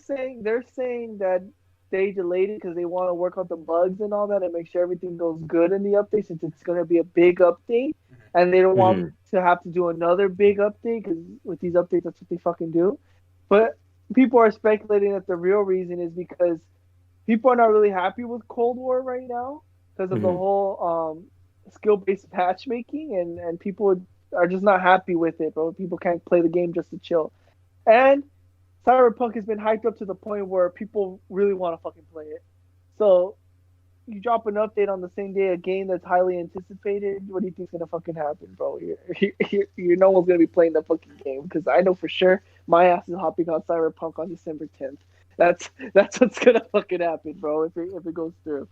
saying that they delayed it because they want to work out the bugs and all that and make sure everything goes good in the update since it's going to be a big update and they don't want to have to do another big update because with these updates that's what they fucking do. But people are speculating that the real reason is because people are not really happy with Cold War right now because of the whole skill-based matchmaking and people are just not happy with it, bro. People can't play the game just to chill. And Cyberpunk has been hyped up to the point where people really want to fucking play it. So you drop an update on the same day, a game that's highly anticipated. What do you think's gonna fucking happen, bro? No one's gonna be playing the fucking game because I know for sure my ass is hopping on Cyberpunk on December 10th. That's what's gonna fucking happen, bro. If it goes through.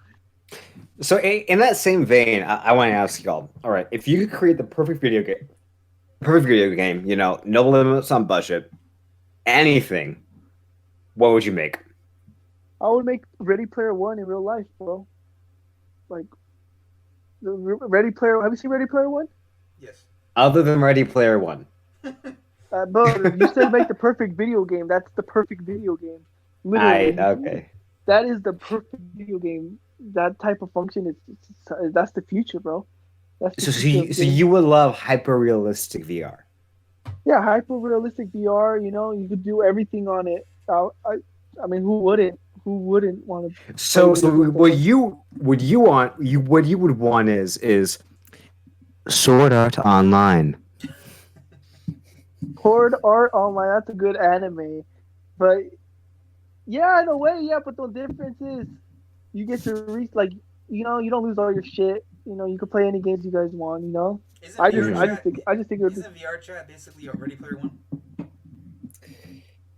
So in that same vein, I want to ask y'all. All right, if you could create the perfect video game, no limits on budget, anything, what would you make? I would make Ready Player One in real life, bro. Like the Ready Player. Have you seen Ready Player One? Yes. Other than Ready Player One. Bro, you said make the perfect video game. That's the perfect video game. Literally. Okay. That is the perfect video game. That type of function that's the future, bro. So you would love hyper realistic VR. Yeah, hyper realistic VR. You could do everything on it. I mean, who wouldn't? Who wouldn't want to? So what you would want is Sword Art Online. Sword Art Online. That's a good anime, but yeah, in a way, yeah. But the difference is you get to reach you don't lose all your shit. you could play any games you guys want. Isn't VR I just chat? think it would be. Isn't VR chat basically a Ready Player One?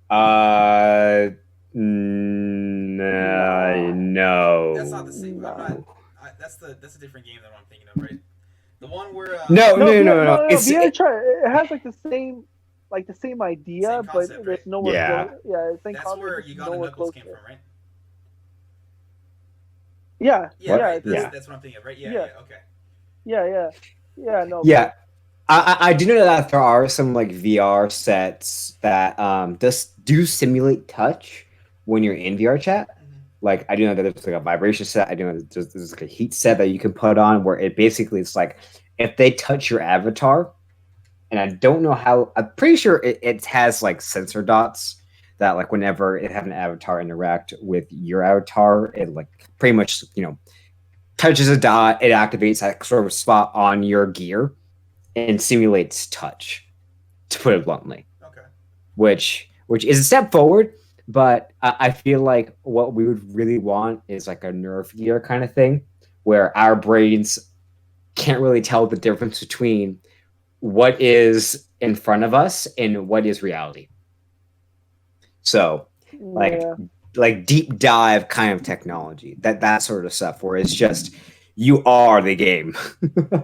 Uh, Nah, That's not no. the same. I'm nah. not. That's a different game than what I'm thinking of, right? The one where No, No, no, VR, no, no, no. no, no. VR try. It has like the same same idea, but concept, there's right? nowhere close. Yeah. Yeah, same That's concept, where just you got the nowhere Knuckles close came to it. from, right? Yeah, Yeah, What? yeah, right. it's That's the, Yeah. that's what I'm thinking of, right? Yeah, yeah, yeah. Okay. yeah. No, Yeah. but I do know that there are some like VR sets that just do simulate touch when you're in VR chat. Hmm. Like I do know that there's like a vibration set. I do know that there's like a heat set that you can put on where it basically it's like if they touch your avatar, and I don't know how. I'm pretty sure it has like sensor dots that like whenever it have an avatar interact with your avatar, it like pretty much touches a dot, it activates that sort of spot on your gear and simulates touch, to put it bluntly, Okay. which is a step forward. But I feel like what we would really want is like a nerve gear kind of thing, where our brains can't really tell the difference between what is in front of us and what is reality. So, like yeah, deep dive kind of technology, that sort of stuff, where it's just you are the game.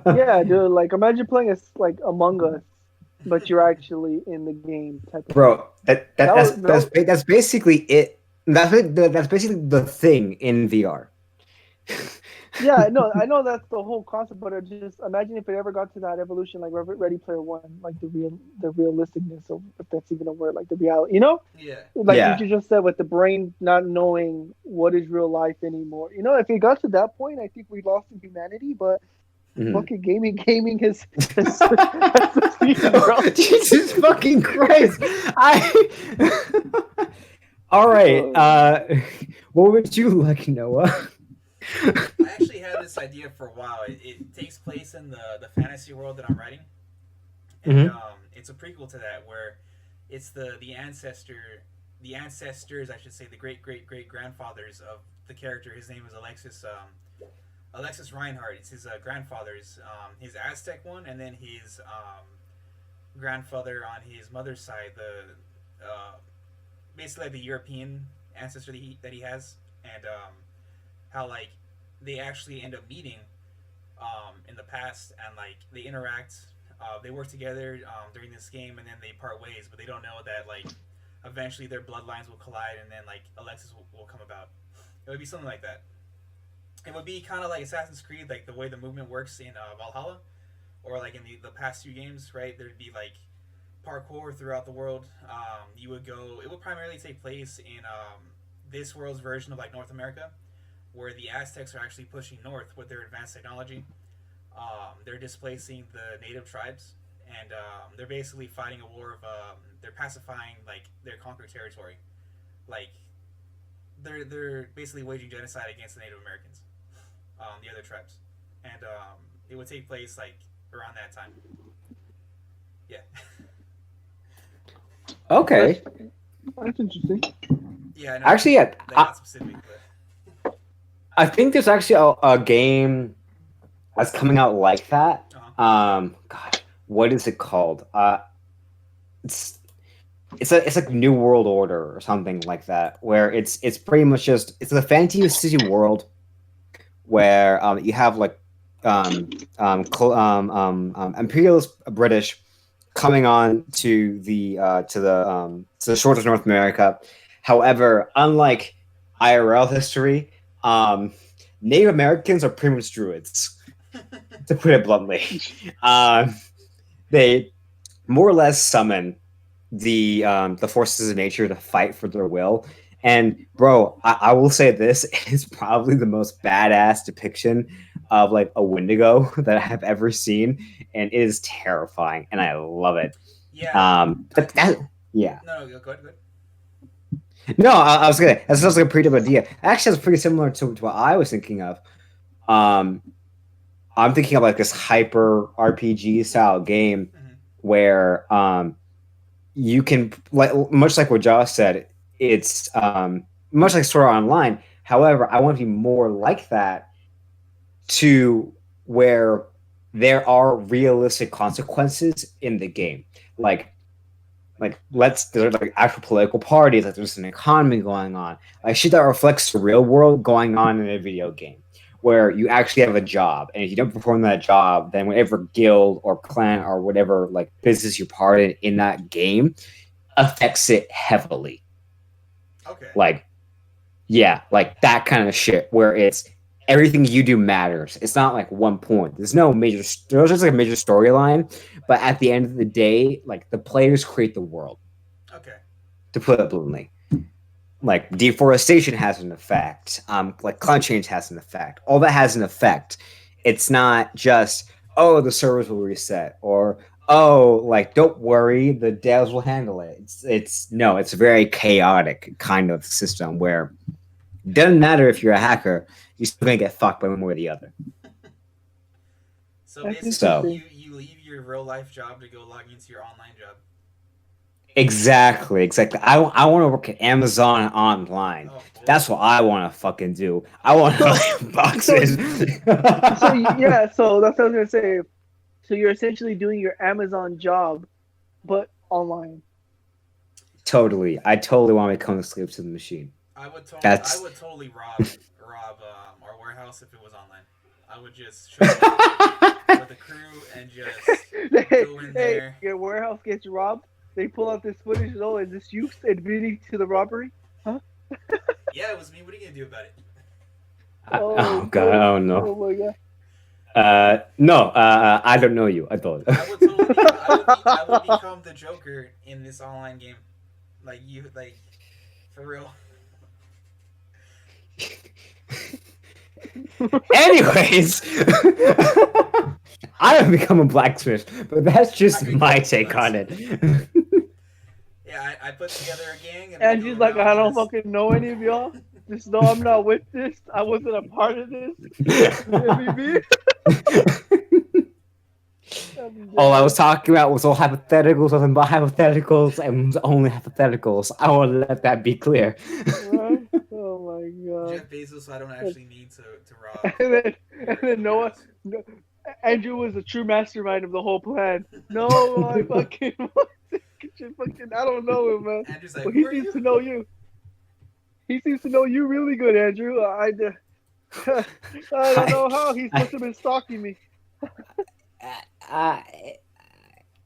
yeah, dude. Like imagine playing like Among Us, but you're actually in the game type of thing. Bro, That was that. that's basically it. That's basically the thing in VR. Yeah, no, I know that's the whole concept, but it just imagine if it ever got to that evolution, like Ready Player One, like the realisticness of if that's even a word, like the reality, Yeah. like you Yeah. just said with the brain not knowing what is real life anymore. If it got to that point, I think we lost in humanity. But Mhm. fucking gaming has succeeded, bro. Jesus fucking Christ! I. All right. Uh, What would you like, Noah? I actually had this idea for a while. It takes place in the fantasy world that I'm writing, and Hmm. it's a prequel to that where it's the ancestors, I should say, the great great great grandfathers of the character. His name is Alexis Reinhardt. It's his grandfather's, his Aztec one, and then his grandfather on his mother's side, the basically like the European ancestor that he has, and how like they actually end up meeting in the past, and like they interact. They work together during this game, and then they part ways, but they don't know that like eventually their bloodlines will collide, and then like Alexis will come about. It would be something like that. It would be kind of like Assassin's Creed, like the way the movement works in Valhalla, or like in the past few games, right? There'd be like parkour throughout the world. You would go. It would primarily take place in this world's version of like North America, where the Aztecs are actually pushing north with their advanced technology. They're displacing the native tribes, and they're basically fighting a war of. They're pacifying like their conquered territory, like they're basically waging genocide against the Native Americans, the other tribes, and it would take place like around that time. Yeah, that's Okay. that's interesting. yeah. I know Actually, yeah. that got specific, but I think there's actually a game that's coming out like that. God, what is it called? It's it's like New World Order or something like that, where it's pretty much just it's a fantasy world where you have like imperialist British coming on to the shores of North America. However, unlike IRL history, um, Native Americans are pretty much druids, to put it bluntly. Um, they more or less summon the forces of nature to fight for their will. And bro, I will say this is probably the most badass depiction of like a Wendigo that I have ever seen, and it is terrifying, and I love it. yeah, I That yeah. no, no, go ahead. No, I was gonna. That sounds like a pretty good idea. Actually, that's pretty similar to what I was thinking of. Um, I'm thinking of like this hyper RPG style game Mm-hmm. where you can like much like what Josh said, it's much like Sword Art Online. However, I want to be more like that to where there are realistic consequences in the game. There's like actual political parties, like there's an economy going on, like shit that reflects the real world going on in a video game, where you actually have a job, and if you don't perform that job, then whatever guild or clan or whatever like business you're part in that game affects it heavily. Okay. Like, yeah, like that kind of shit where it's everything you do matters. It's not like one point. There's just like a major storyline, but at the end of the day, like the players create the world. Okay. To put it bluntly, like deforestation has an effect. Like climate change has an effect. All that has an effect. It's not just the servers will reset or like don't worry, the devs will handle it. It's a very chaotic kind of system where it doesn't matter if you're a hacker, you're still gonna get fucked by one way or the other. So basically, So- you leave your real life job to go log into your online job. Exactly. I want to work at Amazon online. Oh, That's what I want to fucking do. I want to buy boxes. So yeah, so that's what I was gonna say. So you're essentially doing your Amazon job, but online. Totally. I totally want to become a slave to the machine. I would That's- totally rob our warehouse if it was online. I would just show up with a crew and just go in there. Your warehouse gets robbed. They pull out this footage. Oh, is this you admitting to the robbery? Yeah, it was me. What are you gonna do about it? Oh god, I don't know. Oh my god. No, I don't know you. I don't. I would totally. I would become the Joker in this online game, like for real. Anyways, I have become a blacksmith, but that's just my take on it. Yeah, I put together a gang. And we she's go like, around I don't just- fucking know any of y'all. Just know I'm not with this. I wasn't a part of this. MVP. All I was talking about was all hypotheticals, nothing but hypotheticals, and only hypotheticals. I want to let that be clear. Right? Oh my god. Jeff Bezos, so I don't actually need to rob. And then Noah, Andrew was the true mastermind of the whole plan. No, I fucking, I don't know him, man. Andrew's like, But he who are seems you? to know you. He seems to know you really good, Andrew. I don't know how he's supposed to have been stalking me.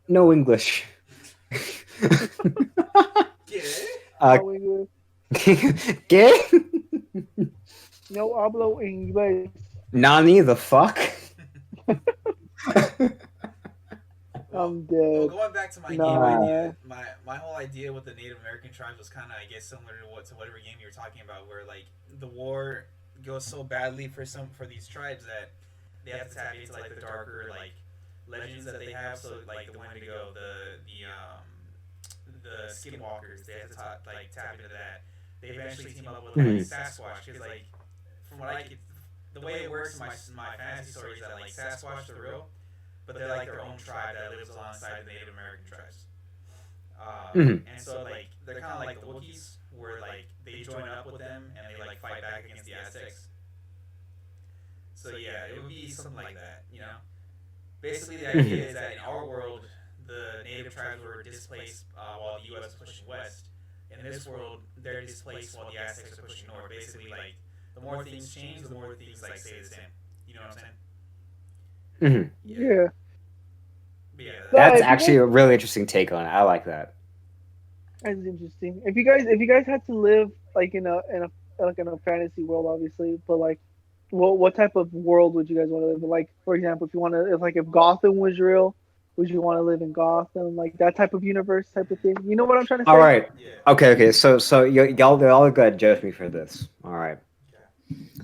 No English. Yeah. ¿Qué? No hablo inglés. Nani the fuck? I'm Well, dead. going back to my game Nah. idea, my whole idea with the Native American tribes was kind of, I guess, similar to whatever game you were talking about, where like the war goes so badly for these tribes that they have to tap into like the darker like legends that they have. So like the Wendigo, the Skinwalkers, they have to tap into that. They eventually team up with like Sasquatch, because like from what I could, the way it works in my fantasy story is that like Sasquatch are real, but they're like their own tribe that lives alongside the Native American tribes. And so like they're kind of like the Wookiees, where like they join up with them and they like fight back against the Aztecs. So yeah, it would be something like that, you know. Basically, the idea is that in our world, the native tribes were displaced while the U.S. was pushing west. In this world, they're displaced while the Aztecs are pushing north. Basically, like the more things change, the more things like stay the same. You know what I'm saying? Yeah. But yeah. That's if you actually a really interesting take on it. I like that. That's interesting. If you guys had to live like in a fantasy world, obviously, but like, what type of world would you guys want to live in? Like, for example, if Gotham was real, would you want to live in Gotham? Like that type of universe, type of thing. You know what I'm trying to say? All right. Yeah. Okay. So y'all gotta judge me for this. All right.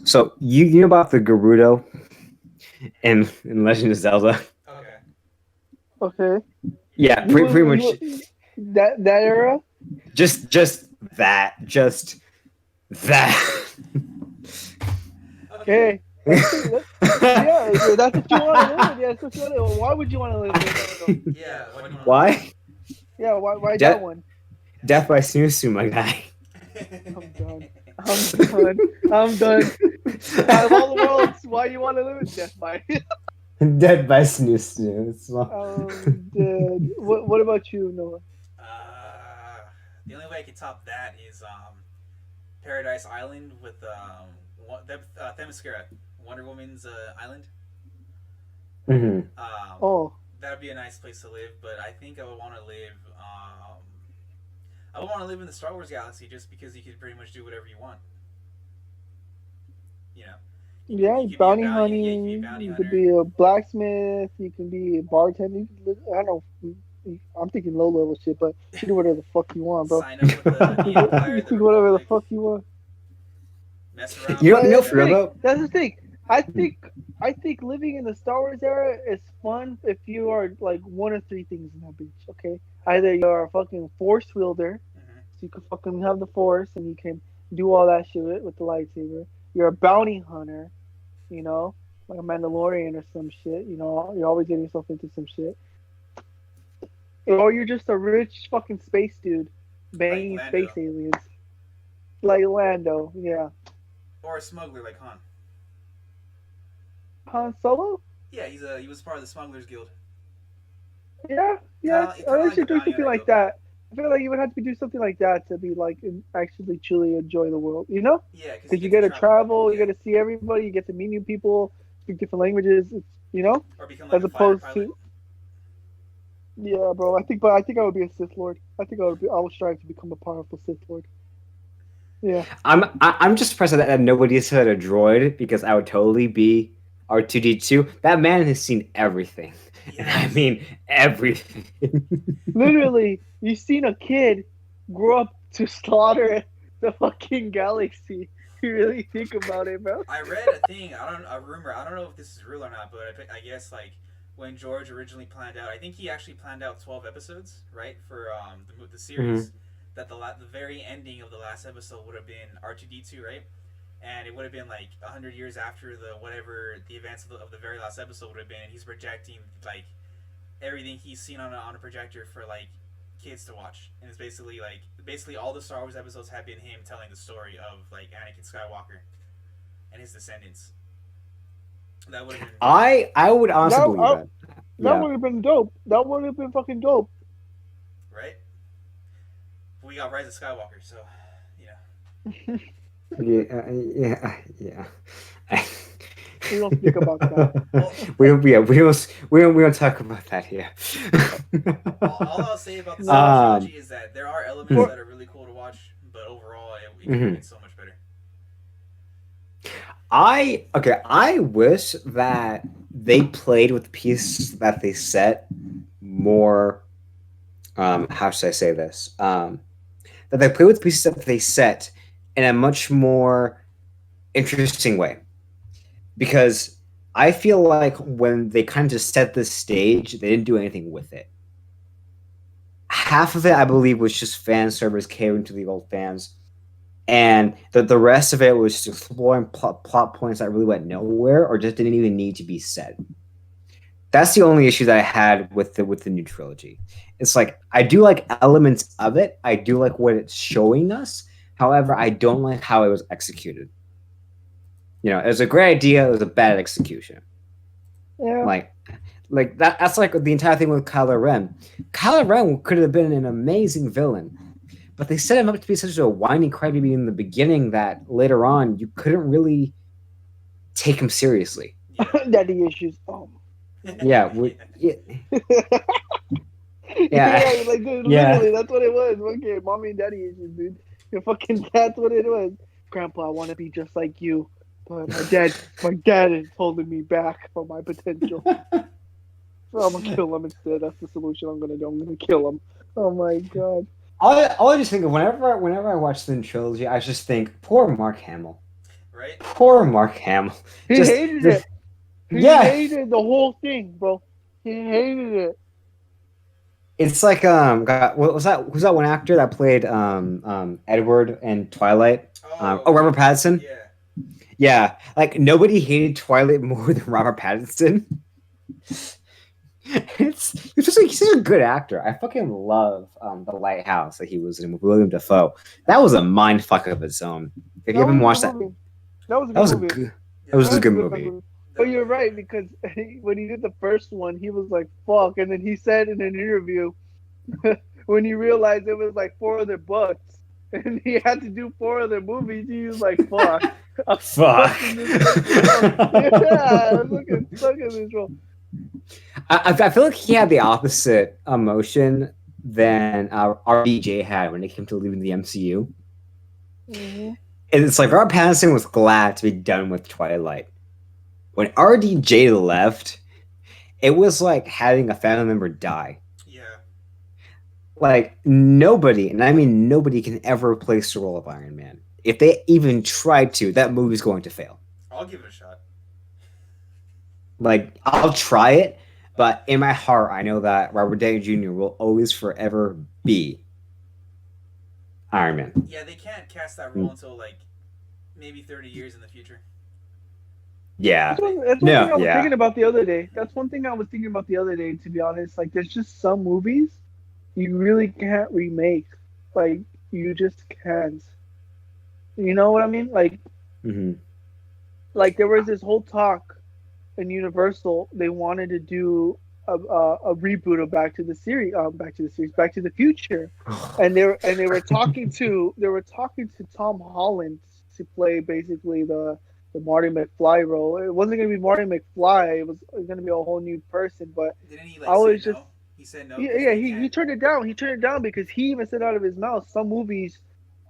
So you know about the Gerudo in Legend of Zelda? Okay. Okay. Yeah, pretty much. That era. Just that. Just that. Okay. Yeah, that's what you want to live in. Yeah, that's what you want to live in. Why would you want to live in? Yeah. What do you want? Why? Yeah, why Death- that one? Death by Snooze, my guy. I'm done. I'm done. Out of all the worlds, why you want to live in Death by? Dead by Snoo Snoo. Dead. What about you, Noah? Uh, the only way I could top that is Paradise Island with Themyscira, Wonder Woman's island. Mhm. Um, Oh, that would be a nice place to live, but I think I would want to live. I would want to live in the Star Wars galaxy just because you could pretty much do whatever you want. You know, yeah, you could be a bounty bounty. Yeah, you could be a hunting. bounty You could hunter. be a blacksmith. You can be a bartender. You could I don't know. I'm thinking low level shit, but you do whatever the fuck you want, bro. Sign up with the Empire, You the think whatever the Republic. fuck you want. Mess around, You be But know, the that's the for real thing. Jedi. though. That's the thing. I think I think living in the Star Wars era is fun if you are like one of three things in that bitch. Okay, either you're a fucking force wielder, Hmm. so you can fucking have the force and you can do all that shit with the lightsaber. You're a bounty hunter, you know, like a Mandalorian or some shit. You know, you're always getting yourself into some shit. Or you're just a rich fucking space dude Like banging space Lando, aliens, like Lando. Yeah, or a smuggler like Han. Han Solo. Yeah, he was part of the Smugglers Guild. Yeah, yeah. Kind of Unless like a you're doing bounty something hunter like guild. that, I feel like you would have to do something like that to be like actually truly enjoy the world. You know, Yeah, because you because you get to get to travel. travel, you Yeah, get to see everybody, you get to meet new people, speak different languages. It's, you know, or become like as a fighter opposed pilot. to yeah, bro. I think I would be a Sith Lord. I think I would strive to become a powerful Sith Lord. Yeah. I'm just surprised that nobody said a droid because I would totally be R2D2. That man has seen everything, and I Yes. mean everything. Literally, you've seen a kid grow up to slaughter the fucking galaxy. You really think about it, bro. I read a thing. A rumor. I don't know if this is real or not, but I guess like when George originally planned out, I think he actually planned out 12 episodes, right, for the Mhm. series. That the very ending of the last episode would have been R2D2, right? And it would have been like 100 years after the whatever the events of the very last episode would have been. And he's projecting like everything he's seen on a projector for like kids to watch, and it's basically all the Star Wars episodes have been him telling the story of like Anakin Skywalker and his descendants. That would have been I would honestly That believe that. that Yeah. would have been dope. That would have been fucking dope. right. But we got Rise of Skywalker, so you know. Yeah. We don't speak about that. Well, we don't talk about that here. all I'll say about the No. sequel trilogy is that there are elements For, that are really cool to watch, but overall it could have Mhm. been so much better. I wish that they played with the pieces that they set more. How should I say this? That they play with the pieces that they set in a much more interesting way, because I feel like when they kind of just set the stage, they didn't do anything with it. Half of it, I believe, was just fan service catering to the old fans, and the rest of it was just exploring plot points that really went nowhere or just didn't even need to be said. That's the only issue that I had with the new trilogy. It's like I do like elements of it. I do like what it's showing us. However, I don't like how it was executed. It was a great idea. It was a bad execution. yeah. Like, that's like the entire thing with Kylo Ren. Kylo Ren could have been an amazing villain, but they set him up to be such a whiny crybaby in the beginning that later on you couldn't really take him seriously. Yeah. Daddy issues. Yeah, Yeah. yeah, Yeah, like dude, yeah. literally, that's what it was. Okay, mommy and daddy issues, dude. You're fucking. That's what it was. Grandpa, I want to be just like you, but my dad is holding me back from my potential. So I'm gonna kill him instead. That's the solution I'm gonna do. I'm gonna kill him. Oh my god. All I just think of whenever I watch the trilogy, I just think poor Mark Hamill. Right. Poor Mark Hamill. He Just hated it. He yeah. hated the whole thing, bro. He hated it. It's like what was that? Who's that one actor that played Edward in Twilight? Robert Pattinson. Yeah. Yeah, like nobody hated Twilight more than Robert Pattinson. It's just like he's such a good actor. I fucking love The Lighthouse that he was in with William Dafoe. That was a mind fuck of its own. If you haven't watched that, That was a that was a good movie. good. That was Yeah. a good movie. But you're right because when he did the first one, he was like, "Fuck," and then he said in an interview when he realized it was like 4 other books, and he had to do 4 other movies, he was like, "Fuck, I'm Fuck. stuck in this fucking role." Yeah, I'm fucking stuck in this role. I feel like he had the opposite emotion than RDJ had when it came to leaving the MCU. Mm-hmm. And it's like Rob Pattinson was glad to be done with Twilight. When RDJ left, it was like having a family member die. Yeah. Like nobody, and I mean nobody, can ever replace the role of Iron Man. If they even tried to, that movie's going to fail. I'll give it a shot. Like I'll try it, but in my heart, I know that Robert Downey Jr. will always forever be Iron Man. Yeah, they can't cast that role until like maybe 30 years in the future. Yeah. That's one thing I was thinking about the other day. That's one thing I was thinking about the other day, to be honest. Like, there's just some movies you really can't remake. Like, you just can't. You know what I mean? Like, like there was this whole talk in Universal. They wanted to do a reboot of Back to the Future, and they were talking to Tom Holland to play basically the Marty McFly role. It wasn't going to be Marty McFly. It was going to be a whole new person. But didn't he like I was say just no? He said no. yeah, he turned it down. He turned it down because he even said out of his mouth, some movies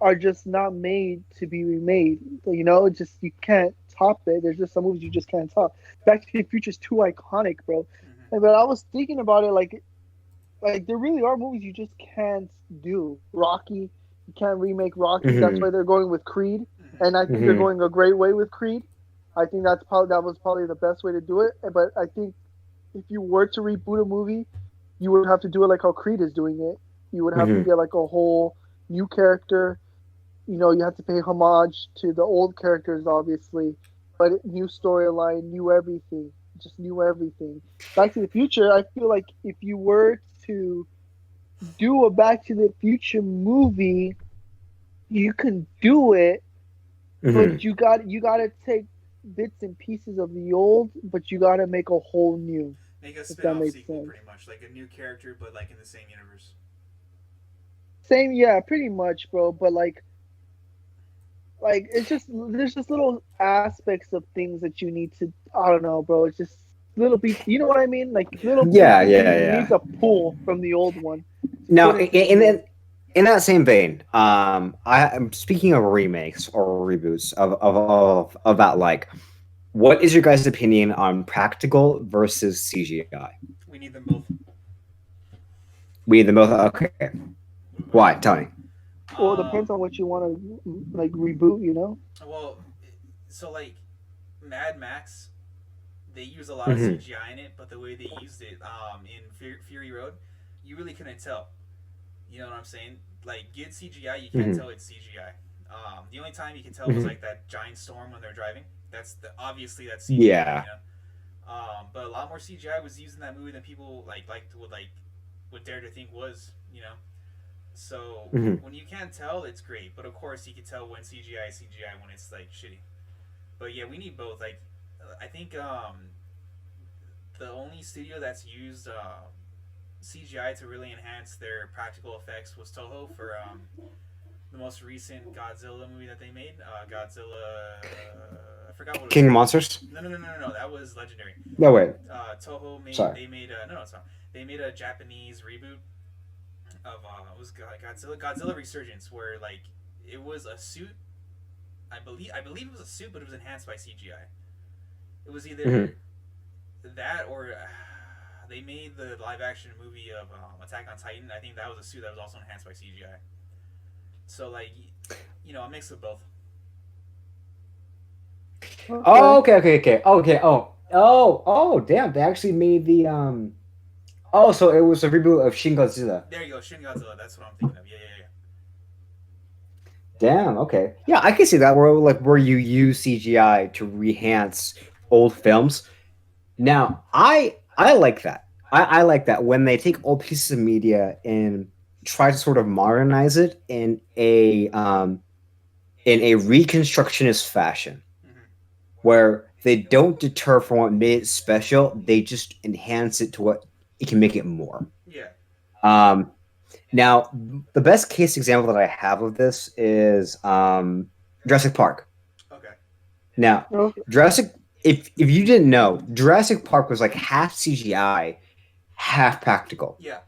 are just not made to be remade. You know, it's just you can't top it. There's just some movies you just can't top. Back to the Future is too iconic, bro. Mm-hmm. But I was thinking about it, like there really are movies you just can't do. Rocky, you can't remake Rocky. Mm-hmm. That's why they're going with Creed, and I think they're going a great way with Creed. I think that was probably the best way to do it. But I think if you were to reboot a movie, you would have to do it like how Creed is doing it. You would have to get like a whole new character. You know, you have to pay homage to the old characters, obviously, but new storyline, new everything, just new everything. Back to the Future, I feel like if you were to do a Back to the Future movie, you can do it, but you gotta take bits and pieces of the old, but you gotta make a whole new. Make a spin-off sequel, pretty much, like a new character, but like in the same universe. Same, yeah, pretty much, bro. But like it's just there's just little aspects of things that you need to. I don't know, bro. It's just little pieces. You know what I mean? Like little pieces you need to pull from the old one. Now, in that same vein, I'm speaking of remakes or reboots of that. Like, what is your guys' opinion on practical versus CGI? We need them both. We need them both. Okay. Why? Tell me. Well, it depends on what you want to like reboot. You know. Well, so like Mad Max, they use a lot of CGI in it, but the way they used it in Fury Road, you really couldn't tell. You know what I'm saying? Like, good CGI, you can't tell it's CGI. The only time you can tell was like that giant storm when they're driving. Obviously that's CGI. Yeah. You know? But a lot more CGI was used in that movie than people would dare to think was. You know. So when you can't tell, it's great. But of course, you can tell when CGI is CGI when it's like shitty. But yeah, we need both. Like, I think the only studio that's used CGI to really enhance their practical effects was Toho for the most recent Godzilla movie that they made. Godzilla, I forgot what it was. King of Monsters? No. That was Legendary. No, wait. Toho made. Sorry. They made no, it's not. They made a Japanese reboot of it was Godzilla Resurgence, where like it was a suit. I believe it was a suit, but it was enhanced by CGI. It was either that or they made the live action movie of Attack on Titan. I think that was a suit that was also enhanced by CGI. So like, you know, a mix of both. Oh, okay. Oh, damn! They actually made the Oh, so it was a reboot of Shin Godzilla. There you go, Shin Godzilla. That's what I'm thinking of. Yeah. Damn. Okay. Yeah, I can see that where you use CGI to enhance old films. Now, I like that. I like that when they take old pieces of media and try to sort of modernize it in a reconstructionist fashion, where they don't deter from what made it special. They just enhance it to what it can make it more. Yeah. Um, Now, the best case example that I have of this is Jurassic Park. Okay. Now, Okay. Jurassic, if you didn't know, Jurassic Park was like half CGI, half practical. Yeah.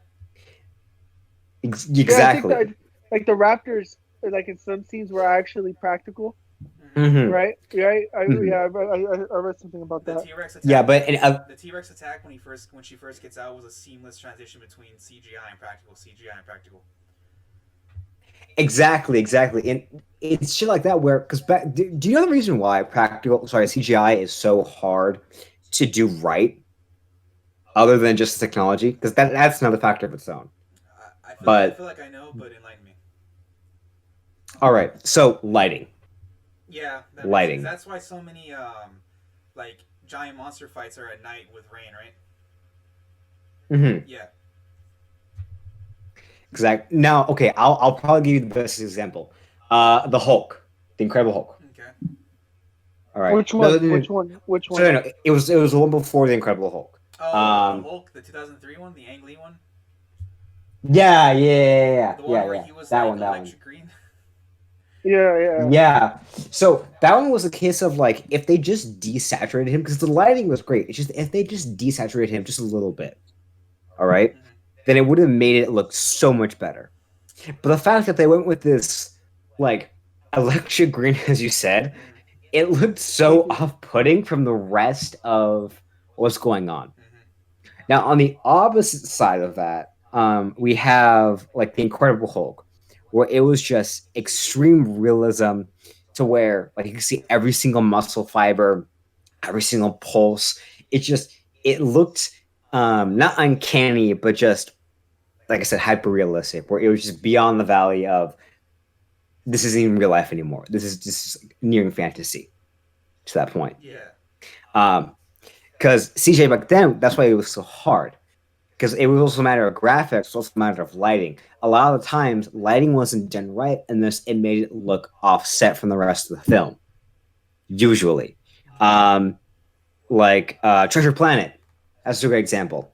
Yeah, I think Exactly. that like the Raptors, like in some scenes, were actually practical, Hmm. right? Right? Hmm. I read something about The that. T Rex attack. Yeah, but the T Rex attack when she first gets out was a seamless transition between CGI and practical. CGI and practical. exactly, and it's shit like that where because do you know the reason why CGI is so hard to do right, other than just technology? Because that's another factor of its own. I But feel like I know, but enlighten me. all right, so lighting. Yeah, that makes sense. Lighting. That's why so many like giant monster fights are at night with rain, right? Mm-hmm. Yeah. Exactly. Now, okay, I'll probably give you the best example. The Hulk, the Incredible Hulk. Okay. All right. Which No, one? no, no. Which one? Which So one? no, it was the one before the Incredible Hulk. Oh, the Um, Hulk, the 2003 one, the Ang Lee one, yeah. the one where Yeah. he was That like one, that one. electric green. Yeah. Yeah. So that one was a case of like if they just desaturated him because the lighting was great. It's just if they just desaturated him just a little bit, all right, Mm-hmm. then it would have made it look so much better. But the fact that they went with this like electric green, as you said, Mm-hmm. it looked so off-putting from the rest of what's going on. Mm-hmm. Now, on the opposite side of that, we have like the Incredible Hulk, where it was just extreme realism to where like you can see every single muscle fiber, every single pulse. It looked not uncanny, but just like I said, hyper realistic, where it was just beyond the valley of this isn't even real life anymore. This is just nearing fantasy to that point. Yeah. Because CJ back then, that's why it was so hard. Because it was also a matter of graphics, it was also a matter of lighting. A lot of the times, lighting wasn't done right, and this it made it look offset from the rest of the film. Usually, um, like Treasure Planet, that's a great example.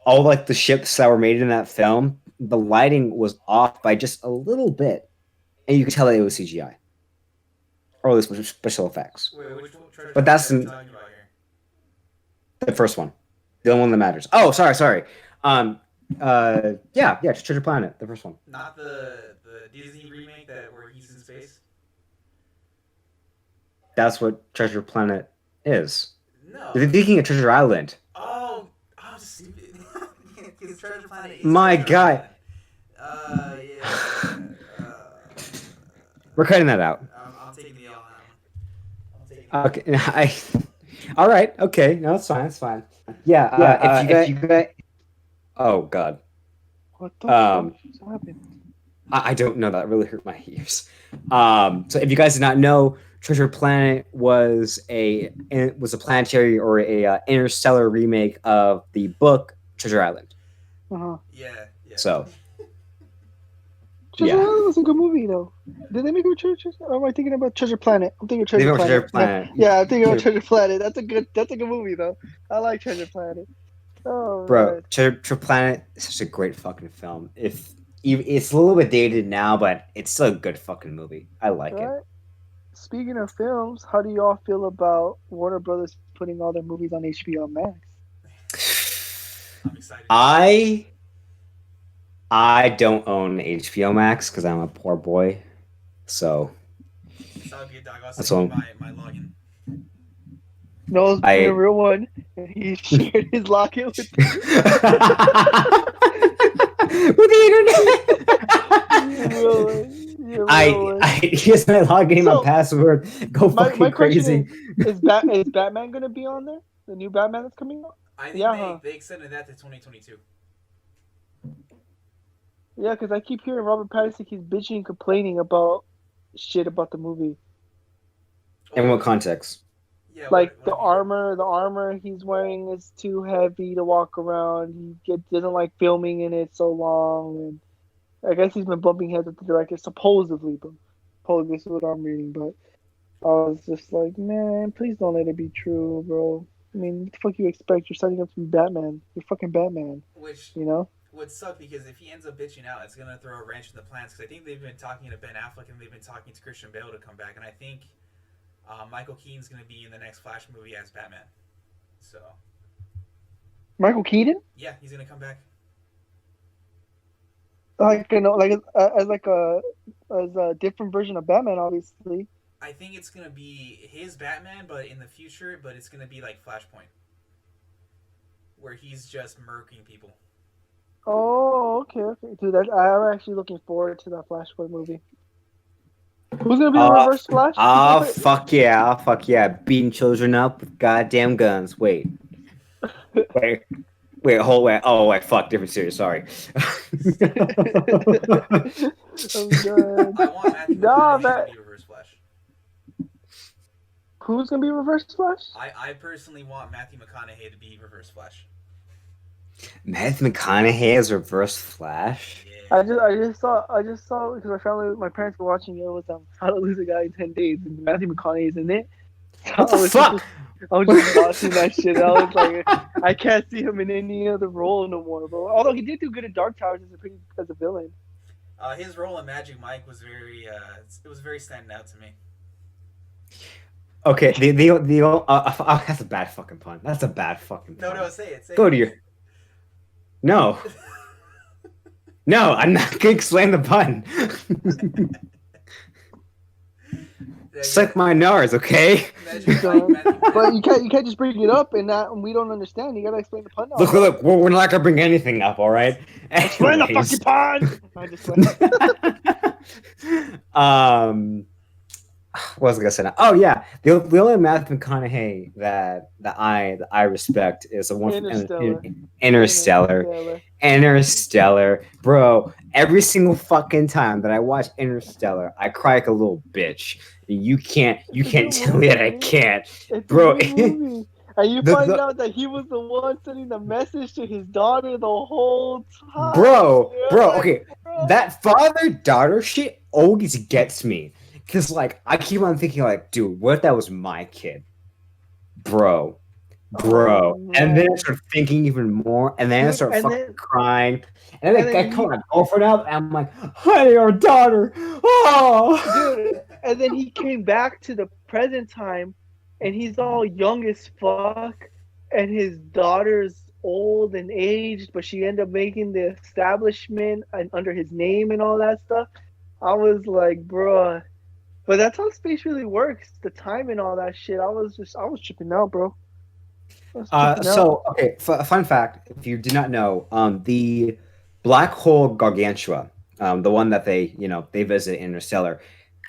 All like the ships that were made in that film, the lighting was off by just a little bit, and you could tell that it was CGI or at least special effects. Wait, which Treasure But Planet that's are we talking about here? the first one, the only one that matters. Oh, sorry. Yeah, Treasure Planet, the first one. Not the Disney remake that where he's in space. That's what Treasure Planet is. No. You're thinking of Treasure Island. Oh, I'm stupid. Because Treasure Planet is My Treasure guy. Island. Yeah. We're cutting that out. I'm taking the L on that one. Okay, all right. Okay, no, that's fine. That's fine. Yeah. If you guys. Oh God. What the fuck just happened? I don't know. That really hurt my ears. So if you guys did not know, Treasure Planet was a planetary or a interstellar remake of the book Treasure Island. Uh-huh. Yeah. So Treasure Island was a good movie, though. Did they make it with Treasure? Or am I thinking about Treasure Planet? I'm thinking Treasure Planet. Treasure Planet. Yeah, I'm thinking about Treasure Planet. That's a good movie, though. I like Treasure Planet. Oh, bro, man. Treasure Planet is such a great fucking film. If it's a little bit dated now, but it's still a good fucking movie. I like it. Speaking of films, how do y'all feel about Warner Brothers putting all their movies on HBO Max? I'm excited. I don't own HBO Max because I'm a poor boy. So Sounds good, dog. I'll That's send all. you my login. Noah's being a real one, and he shared his login with with the internet. Here's my login, my password. Go fucking crazy. Is Batman gonna be on there? The new Batman that's coming out? I think they extended that to 2022. Yeah, because I keep hearing Robert Pattinson keeps bitching and complaining about shit about the movie. In what context? Yeah, like the armor he's wearing is too heavy to walk around. He doesn't like filming in it so long, and I guess he's been bumping heads with the director supposedly, but probably this is what I'm reading. But was just like, man, please don't let it be true, bro. I mean, what the fuck you expect? You're signing up to be Batman. You're fucking Batman. Which You know? would suck because if he ends up bitching out, it's gonna throw a wrench in the plans. Because I think they've been talking to Ben Affleck and they've been talking to Christian Bale to come back, and I think Michael Keaton's gonna be in the next Flash movie as Batman. So Michael Keaton? yeah, he's gonna come back. Like, you know, like as a different version of Batman, obviously. I think it's gonna be his Batman, but in the future, but it's gonna be like Flashpoint, where he's just murking people. Oh, okay. Dude, I'm actually looking forward to that Flashpoint movie. Who's gonna be the Reverse Flash? Fuck yeah, beating children up with goddamn guns. Wait, hold, wait. Oh, wait, fuck, different series. Sorry. I'm done. I want Matthew Nah, McConaughey to be Reverse Flash. Who's gonna be Reverse Flash? I personally want Matthew McConaughey to be Reverse Flash. Matthew McConaughey as Reverse Flash. Yeah. I just saw because my parents were watching it. It was How to Lose a Guy in 10 Days, and Matthew McConaughey's in it. So What the fuck? I was just watching that shit. I was like, I can't see him in any other role no more, bro. Although he did do good in Dark Towers as a villain. His role in Magic Mike was very it was very standing out to me. Okay, that's a bad fucking pun. That's a bad fucking pun. No, say it. Go to your. No. No, I'm not gonna explain the pun. Suck my nars, okay? But you can't just bring it up and we don't understand. You gotta explain the pun. Look, we're not gonna bring anything up, all right? Explain the fucking pun. I just what was I gonna say now? Oh yeah, the only Matthew McConaughey that I respect is the one from Interstellar, bro. Every single fucking time that I watch Interstellar, I cry like a little bitch. You can't tell me that I can't, bro. And you find out that he was the one sending the message to his daughter the whole time. Bro, okay. That father-daughter shit always gets me. Because, like, I keep on thinking, like, dude, what if that was my kid? Bro. And then I start thinking even more, and then I start crying. And then I call my girlfriend out, and I'm like, honey, our daughter. Oh! Dude, and then he came back to the present time, and he's all young as fuck, and his daughter's old and aged, but she ended up making the establishment under his name and all that stuff. I was like, bruh. But that's how space really works. The time and all that shit. I was tripping out, bro. Okay, fun fact, if you did not know, the black hole Gargantua, the one that they visit in Interstellar,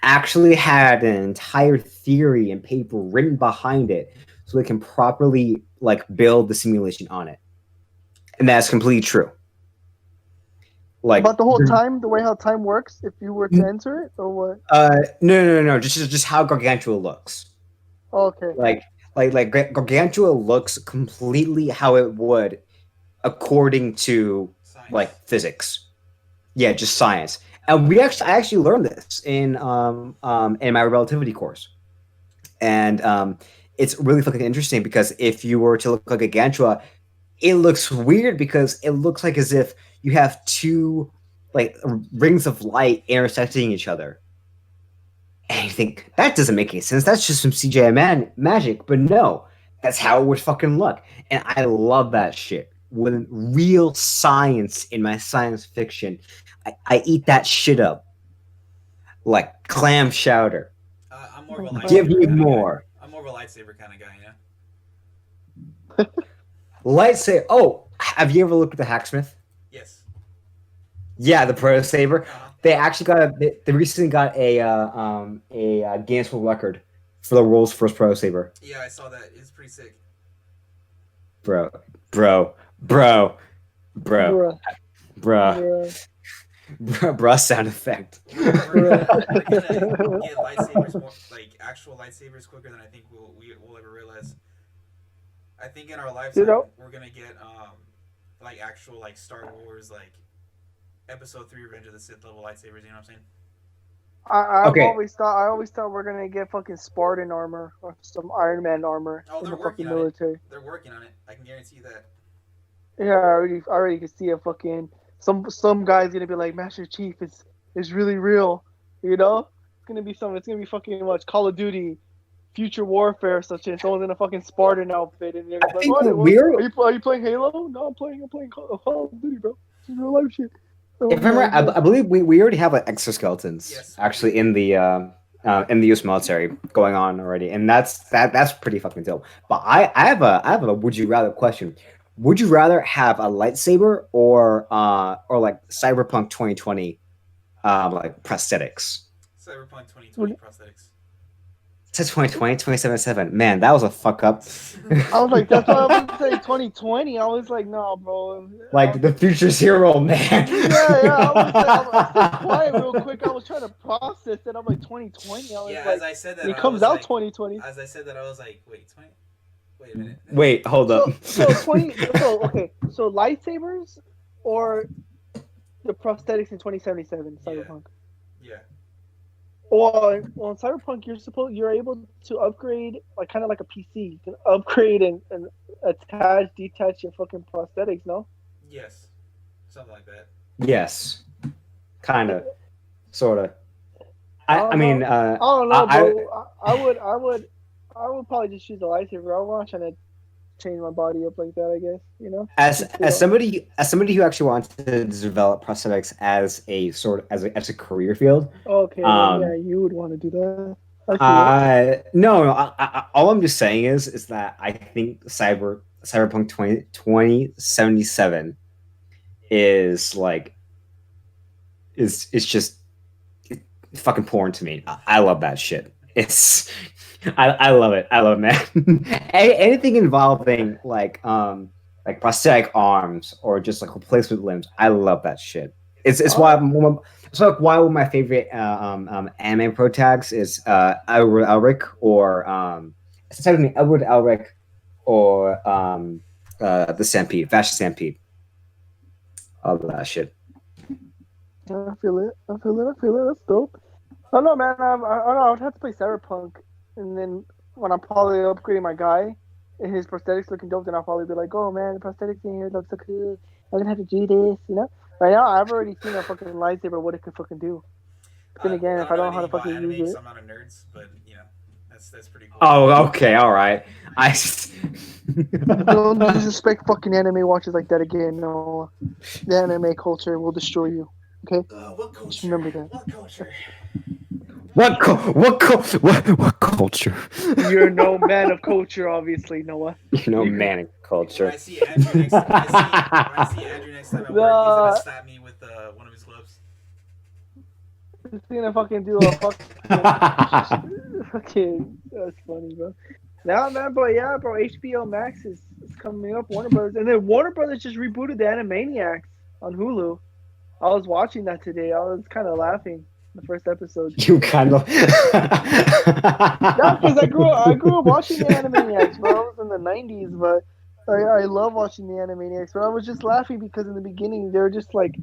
actually had an entire theory and paper written behind it so they can properly like build the simulation on it. And that's completely true. Like about the whole time, the way how time works, if you were to enter it, or what? No. Just how Gargantua looks. Okay. Like Gargantua looks completely how it would, according to science. Like physics. Yeah, just science. And I actually learned this in my relativity course, and it's really fucking interesting because if you were to look like Gargantua, it looks weird because it looks like as if you have two like rings of light intersecting each other. And you think, that doesn't make any sense. That's just some CGI magic. But no, that's how it would fucking look. And I love that shit. With real science in my science fiction, I eat that shit up. Like clam chowder. I'm more of a lightsaber. Give me more. I'm more of a lightsaber kind of guy, you know? Lightsaber. Oh, have you ever looked at the Hacksmith? Yes. Yeah, the Proto Saber. They actually they recently got a Guinness World Record for the world's first Proto Saber. Yeah, I saw that. It's pretty sick. Bro. Sound effect. We're gonna get lightsabers more, like actual lightsabers quicker than I think we'll ever realize. I think in our lifetime we're gonna get like actual like Star Wars like Episode 3 Revenge of the Sith level lightsabers. You know what I'm saying? Okay, I always thought we're gonna get fucking Spartan armor or some Iron Man armor Oh, in they're the working fucking on it. military. They're working on it. I can guarantee that. Yeah, I already can see a fucking some guy's gonna be like Master Chief is really real, you know? It's gonna be fucking much Call of Duty, Future Warfare, such as someone's in a fucking Spartan outfit, and they're I gonna be like, think what? we're Are you playing Halo? No, I'm playing Call of Duty, bro. This is real life shit. Oh if I'm my right, god. I believe we already have like exoskeletons Yes, we actually do. in the U.S. military going on already, and that's pretty fucking dope. But I have a would you rather question. Would you rather have a lightsaber or like Cyberpunk 2020 like prosthetics? Cyberpunk 2020 When- prosthetics. It says 2020, 2077. Man, that was a fuck up. I was like, that's why I was saying 2020. I was like, no, bro. Like the future's hero, man. Yeah. I stayed quiet real quick. I was trying to process it. I'm like 2020. I was Yeah, like, as I said that, it I comes was out like, 2020. as I said that, I was like, wait, 20? Wait a minute. Wait, hold up. So okay. So lightsabers or the prosthetics in 2077 Yeah. Cyberpunk. Yeah. Well, in Cyberpunk, you're able to upgrade like kind of like a PC. You can upgrade and attach, detach your fucking prosthetics. No. Yes. Something like that. Yes, kind of, sort of. I I don't mean, know. I don't know, I bro. I would probably just choose a lightsaber. I'm not trying to change my body up like that. I guess you know. as somebody who actually wants to develop prosthetics as a sort of as a career field. Okay, then yeah, Um, you would want to do that. I see that. no, all I'm just saying is that I think Cyberpunk 2077 is like is just fucking porn to me. I love that shit. I love it. I love it, man. Anything involving like prosthetic arms or just like replacement limbs. I love that shit. It's why Oh, it's like why one of my favorite anime pro tags is Edward Elric or it's technically Edward Elric or the Stampede, Fashion Stampede. All that shit. I feel it. I feel it. I feel it. That's dope. I don't know, man. I don't know. I would have to play Cyberpunk, and then when I'm probably upgrading my guy, and his prosthetics looking dope, then I'll probably be like, "Oh man, the prosthetics in here look so cool. I'm gonna have to do this," you know. Right now, I've already seen a fucking lightsaber, what it could fucking do. But then again, I if don't I know don't know how to anything about fucking use anime, it, so I'm not a nerd, but you know, that's pretty cool. Oh, okay, all right. I. don't disrespect fucking anime watchers like that again. No, the anime culture will destroy you. Okay, What just culture? remember that. What culture? What culture? You're no man of culture, obviously, Noah. You know, You- manic When culture. I see Andrew next, when I see Andrew next time at work, he's gonna slap me with one of his gloves. He's gonna fucking do a fucking. That's funny, bro. Now, man, but yeah, bro. HBO Max is coming up. Warner Brothers, and then Warner Brothers just rebooted the Animaniacs on Hulu. I was watching that today. I was kind of laughing the first episode. You kind of. Yeah, because I grew up watching the Animaniacs, bro. I was in the '90s, but I love watching the Animaniacs. But I was just laughing because in the beginning they were just like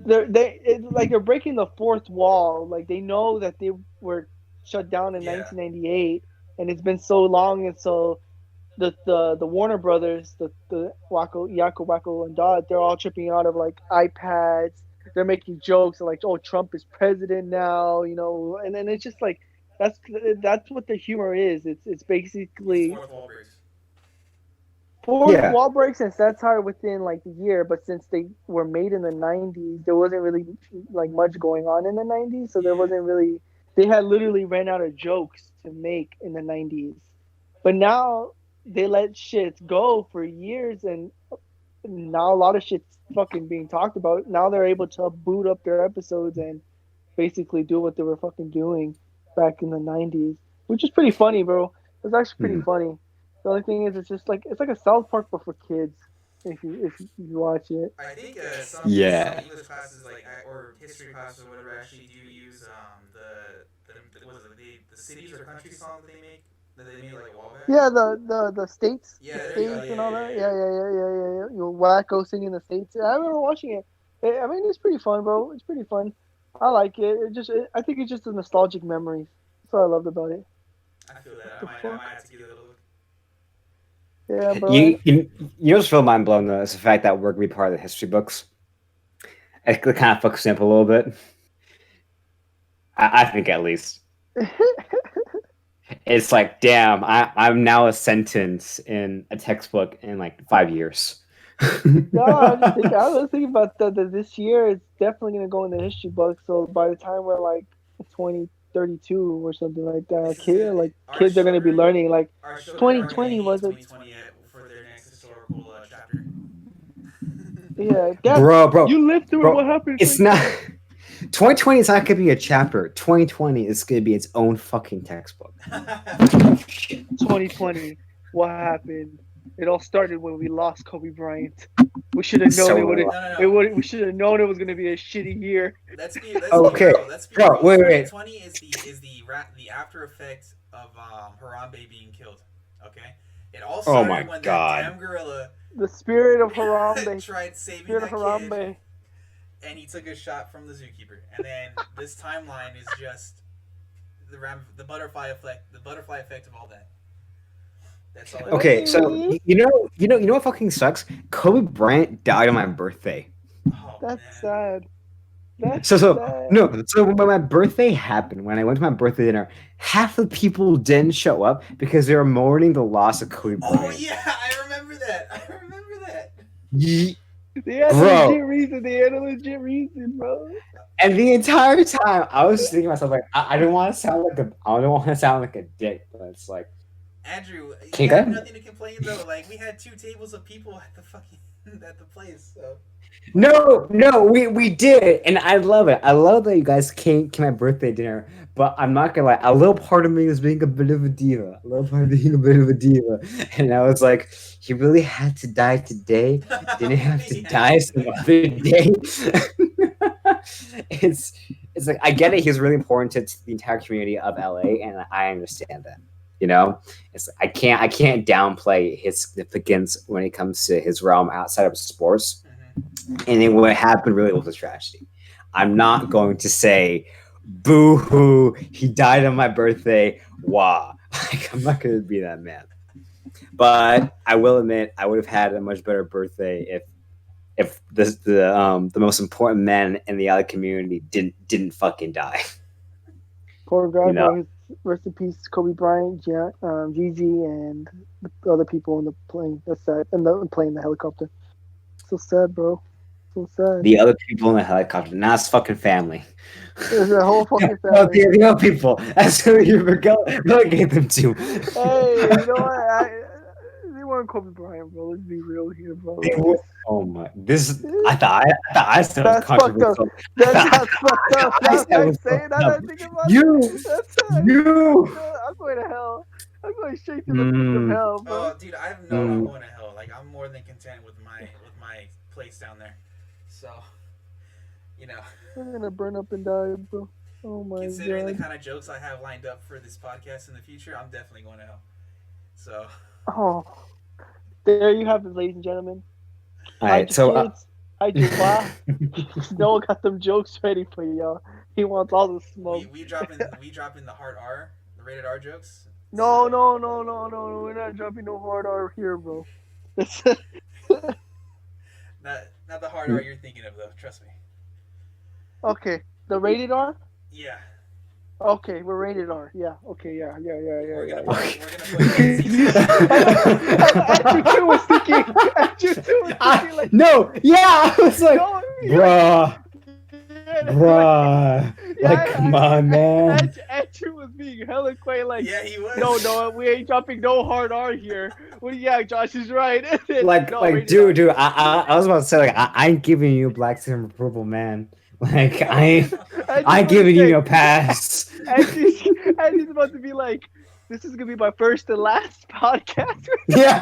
it's like they're breaking the fourth wall. Like they know that they were shut down in Yeah. 1998, and it's been so long, and so the Warner Brothers, the Wacko and Dot, they're all tripping out of like iPads. They're making jokes like, "Oh, Trump is president now," you know, and then it's just like that's what the humor is. It's It's basically fourth wall breaks. fourth Yeah. wall breaks and satire within like the year, but since they were made in the '90s, there wasn't really like much going on in the '90s, so there wasn't really. They had literally ran out of jokes to make in the '90s, but now they let shit go for years, and now a lot of shit's fucking being talked about. Now they're able to boot up their episodes and basically do what they were fucking doing back in the '90s, which is pretty funny, bro. It's actually pretty funny. The only thing is, it's just like it's like a South Park but for kids. If you watch it, I think some English classes or history classes or whatever actually do use the cities or country song that they made like a while back. yeah, the states, Yeah, the there you go. states Yeah, and all yeah, that. yeah. Yeah. You Wacko singing the states. I remember watching it. I mean, it's pretty fun, bro. It's pretty fun. I like it. I think it's just a nostalgic memory. That's what I loved about it. I feel that. The I fuck? might have to give it a look. Yeah, bro. You know what's real mind blowing though is the fact that we're gonna be part of the history books. It kind of fucks me up a little bit. I think at least it's like, damn, I'm now a sentence in a textbook in like 5 years. No, I was thinking about that this year. It's definitely gonna go in the history book. So by the time we're like 2032 or something like that, This is gonna our kids are gonna be children. learning like Our children are gonna 2020 use was a 2020 for their next historical chapter. yeah. Dad, bro, you lived through it. What bro. happened in It's not 2020? 2020 is not gonna be a chapter. 2020 is gonna be its own fucking textbook. 2020. What happened? It all started when we lost Kobe Bryant. We should have known So it would. No. We should have known it was gonna be a shitty year. Let's be okay, real. Let's be bro. real. Wait. 2020 is the after effect of Harambe being killed. Okay, it all Oh my started when God. that damn gorilla The spirit of Harambe. tried saving Spirit of that Harambe. kid, and he took a shot from the zookeeper. And then this timeline is just the butterfly effect. The butterfly effect of all that. That's all. Okay, so you know what fucking sucks? Kobe Bryant died on my birthday. Oh That's man. sad. That's So sad. no, so when my birthday happened, when I went to my birthday dinner, half the people didn't show up because they were mourning the loss of Kobe Bryant. Oh yeah, I remember that. Ye- They had Bro. a legit reason, bro. And the entire time, I was just thinking to myself, like, I don't want to sound like a dick, but it's like, Andrew, Can you you have go? nothing to complain though. Like we had 2 tables of people at the fucking at the place. So no, we did, and I love it. I love that you guys came to my birthday dinner, but I'm not gonna lie, a little part of me was being a bit of a diva. And I was like, he really had to die today. Didn't have to die some other day. it's like I get it. He's really important to the entire community of LA, and I understand that. You know, I can't downplay his significance when it comes to his realm outside of sports. And then what happened really was a tragedy. I'm not going to say, boo hoo, he died on my birthday. Wah. Like, I'm not going to be that man. But I will admit, I would have had a much better birthday if the most important man in the LA community didn't fucking die. Poor guy, You know? bro. Rest in peace, Kobe Bryant, Gigi, and the other people in the plane. That's sad. And the plane, the helicopter. So sad, bro. So sad. The other people in the helicopter, now it's fucking family. There's a whole fucking No, family. the other people. That's who you relegate them to. Hey, you know what? They weren't Kobe Bryant, bro. Let's be real here, bro. Oh my! This I thought I still That's fucked up. controversial. That's fucked up. Now that I say it, now that I think about it, that's I'm going to hell. I'm going straight to the pits of hell, bro. Oh, dude, I know I'm going to hell. Like I'm more than content with my place down there. So, you know, I'm gonna burn up and die, bro. Oh my considering god. the kind of jokes I have lined up for this podcast in the future, I'm definitely going to hell. So, Oh, there you have it, ladies and gentlemen. All right, so kids, I do. Wow. Noah got them jokes ready for y'all. He wants all the smoke. we drop in the hard R, the rated R jokes. No. We're not dropping no hard R here, bro. Not the hard R you're thinking of though. Trust me. Okay, the rated R. Yeah. Okay, we're rated R. Yeah. Okay. Yeah. We're gonna Yeah. play. Andrew too was thinking. Like, no, yeah, I was like, no, bruh, like, come on, man. Andrew was being hella quiet, like, Yeah, he was. No, we ain't dropping no hard R here. Well, yeah, Josh is right. Like, dude, I was about to say, like, I ain't giving you black symbol approval, man. Like, I ain't giving you no pass. And he's about to be like, this is gonna be my first and last podcast. Yeah.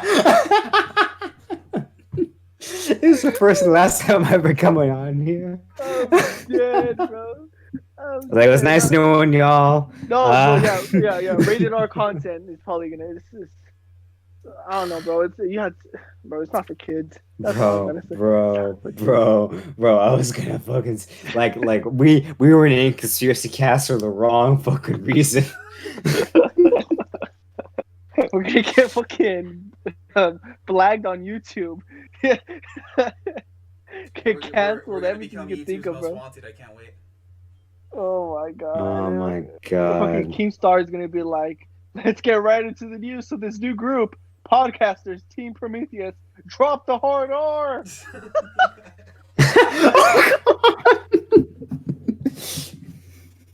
This is the first and last time I've ever coming on here. I'm dead, bro. Like, it was nice knowing y'all. No, yeah. Rated R content is probably gonna. I don't know, bro. Bro. It's not for kids. That's all I'm Bro, gonna say. bro, For kids. bro. I was gonna fucking like we were in a conspiracy cast for the wrong fucking reason. We're gonna get fucking flagged on YouTube. Get We're canceled. gonna Everything become you can think YouTube's of, most bro. wanted. I can't wait. Oh my god. Oh my The fucking god. Keemstar is gonna be like, let's get right into the news. So this new group, podcasters, Team Prometheus, drop the hard R.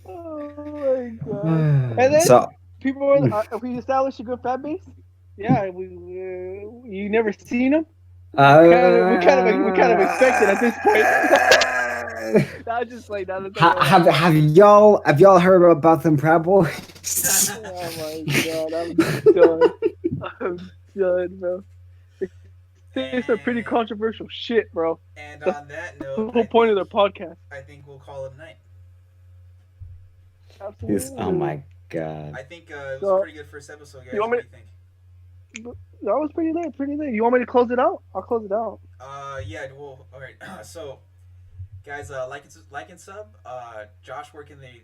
Oh my god. And then So people were, if we establish a good fan base, yeah, you never seen them. We kind of expect it at this point. Not just like that. have y'all heard about them Proud Boys? Oh my god, I'm done. I'm done, bro. They some pretty and, controversial shit, bro. and That's on that the note, whole point of their podcast. I think we'll call it a night. This, oh Absolutely. my god. I think it was So, a pretty good first episode, guys. you want What me do you think? That was pretty lit, pretty lit. You want me to close it out? I'll close it out. Yeah. Well, all right. So, guys, like and sub. Josh, where can they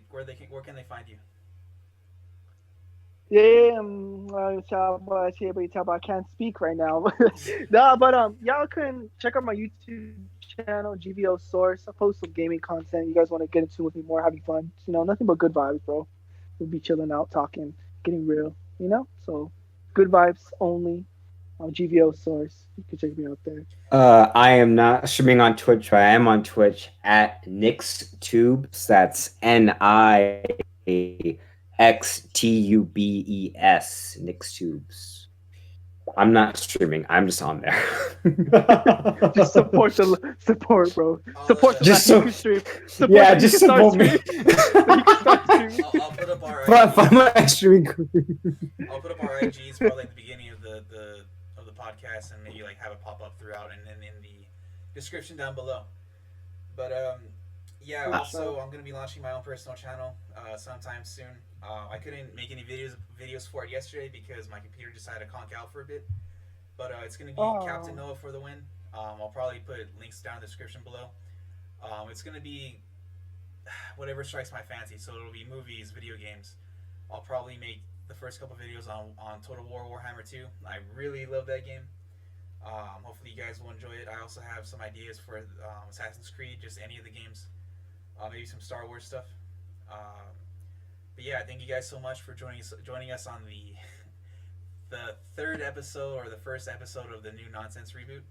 find you? Yeah, I can't speak right now. No, but y'all can check out my YouTube channel, GVO Source. I post some gaming content. You guys want to get into with me more, having fun. Nothing but good vibes, bro. We'll be chilling out, talking, getting real. So good vibes only on GVO Source. You can check me out there. I am not streaming on Twitch, but I am on Twitch at NixTubes. That's NIXTUBES. NixTubes. I'm not streaming. I'm just on there. Just support, bro. Support the Just Matthew stream. Support yeah, so just he can support start me. streaming. I'll put up our For my streaming career. I'll put up our IGs probably at the beginning of the podcast, and maybe like have it pop up throughout, and then in the description down below. But yeah. Also, I'm gonna be launching my own personal channel sometime soon. I couldn't make any videos for it yesterday because my computer decided to conk out for a bit. But it's gonna be Captain Noah for the win. I'll probably put links down in the description below. It's gonna be whatever strikes my fancy. So it'll be movies, video games. I'll probably make the first couple videos on Total War Warhammer 2. I really love that game. Hopefully you guys will enjoy it. I also have some ideas for Assassin's Creed, just any of the games. Maybe some Star Wars stuff. But yeah, thank you guys so much for joining us on the third episode or the first episode of the new nonsense reboot.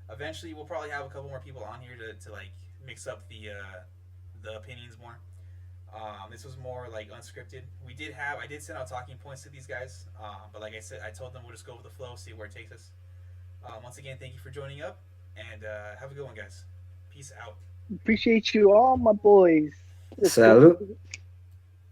Eventually, we'll probably have a couple more people on here to like mix up the opinions more. This was more like unscripted. I did send out talking points to these guys, but like I said, I told them we'll just go with the flow, see where it takes us. Once again, thank you for joining up, and have a good one, guys. Peace out. Appreciate you all, my boys. Salute.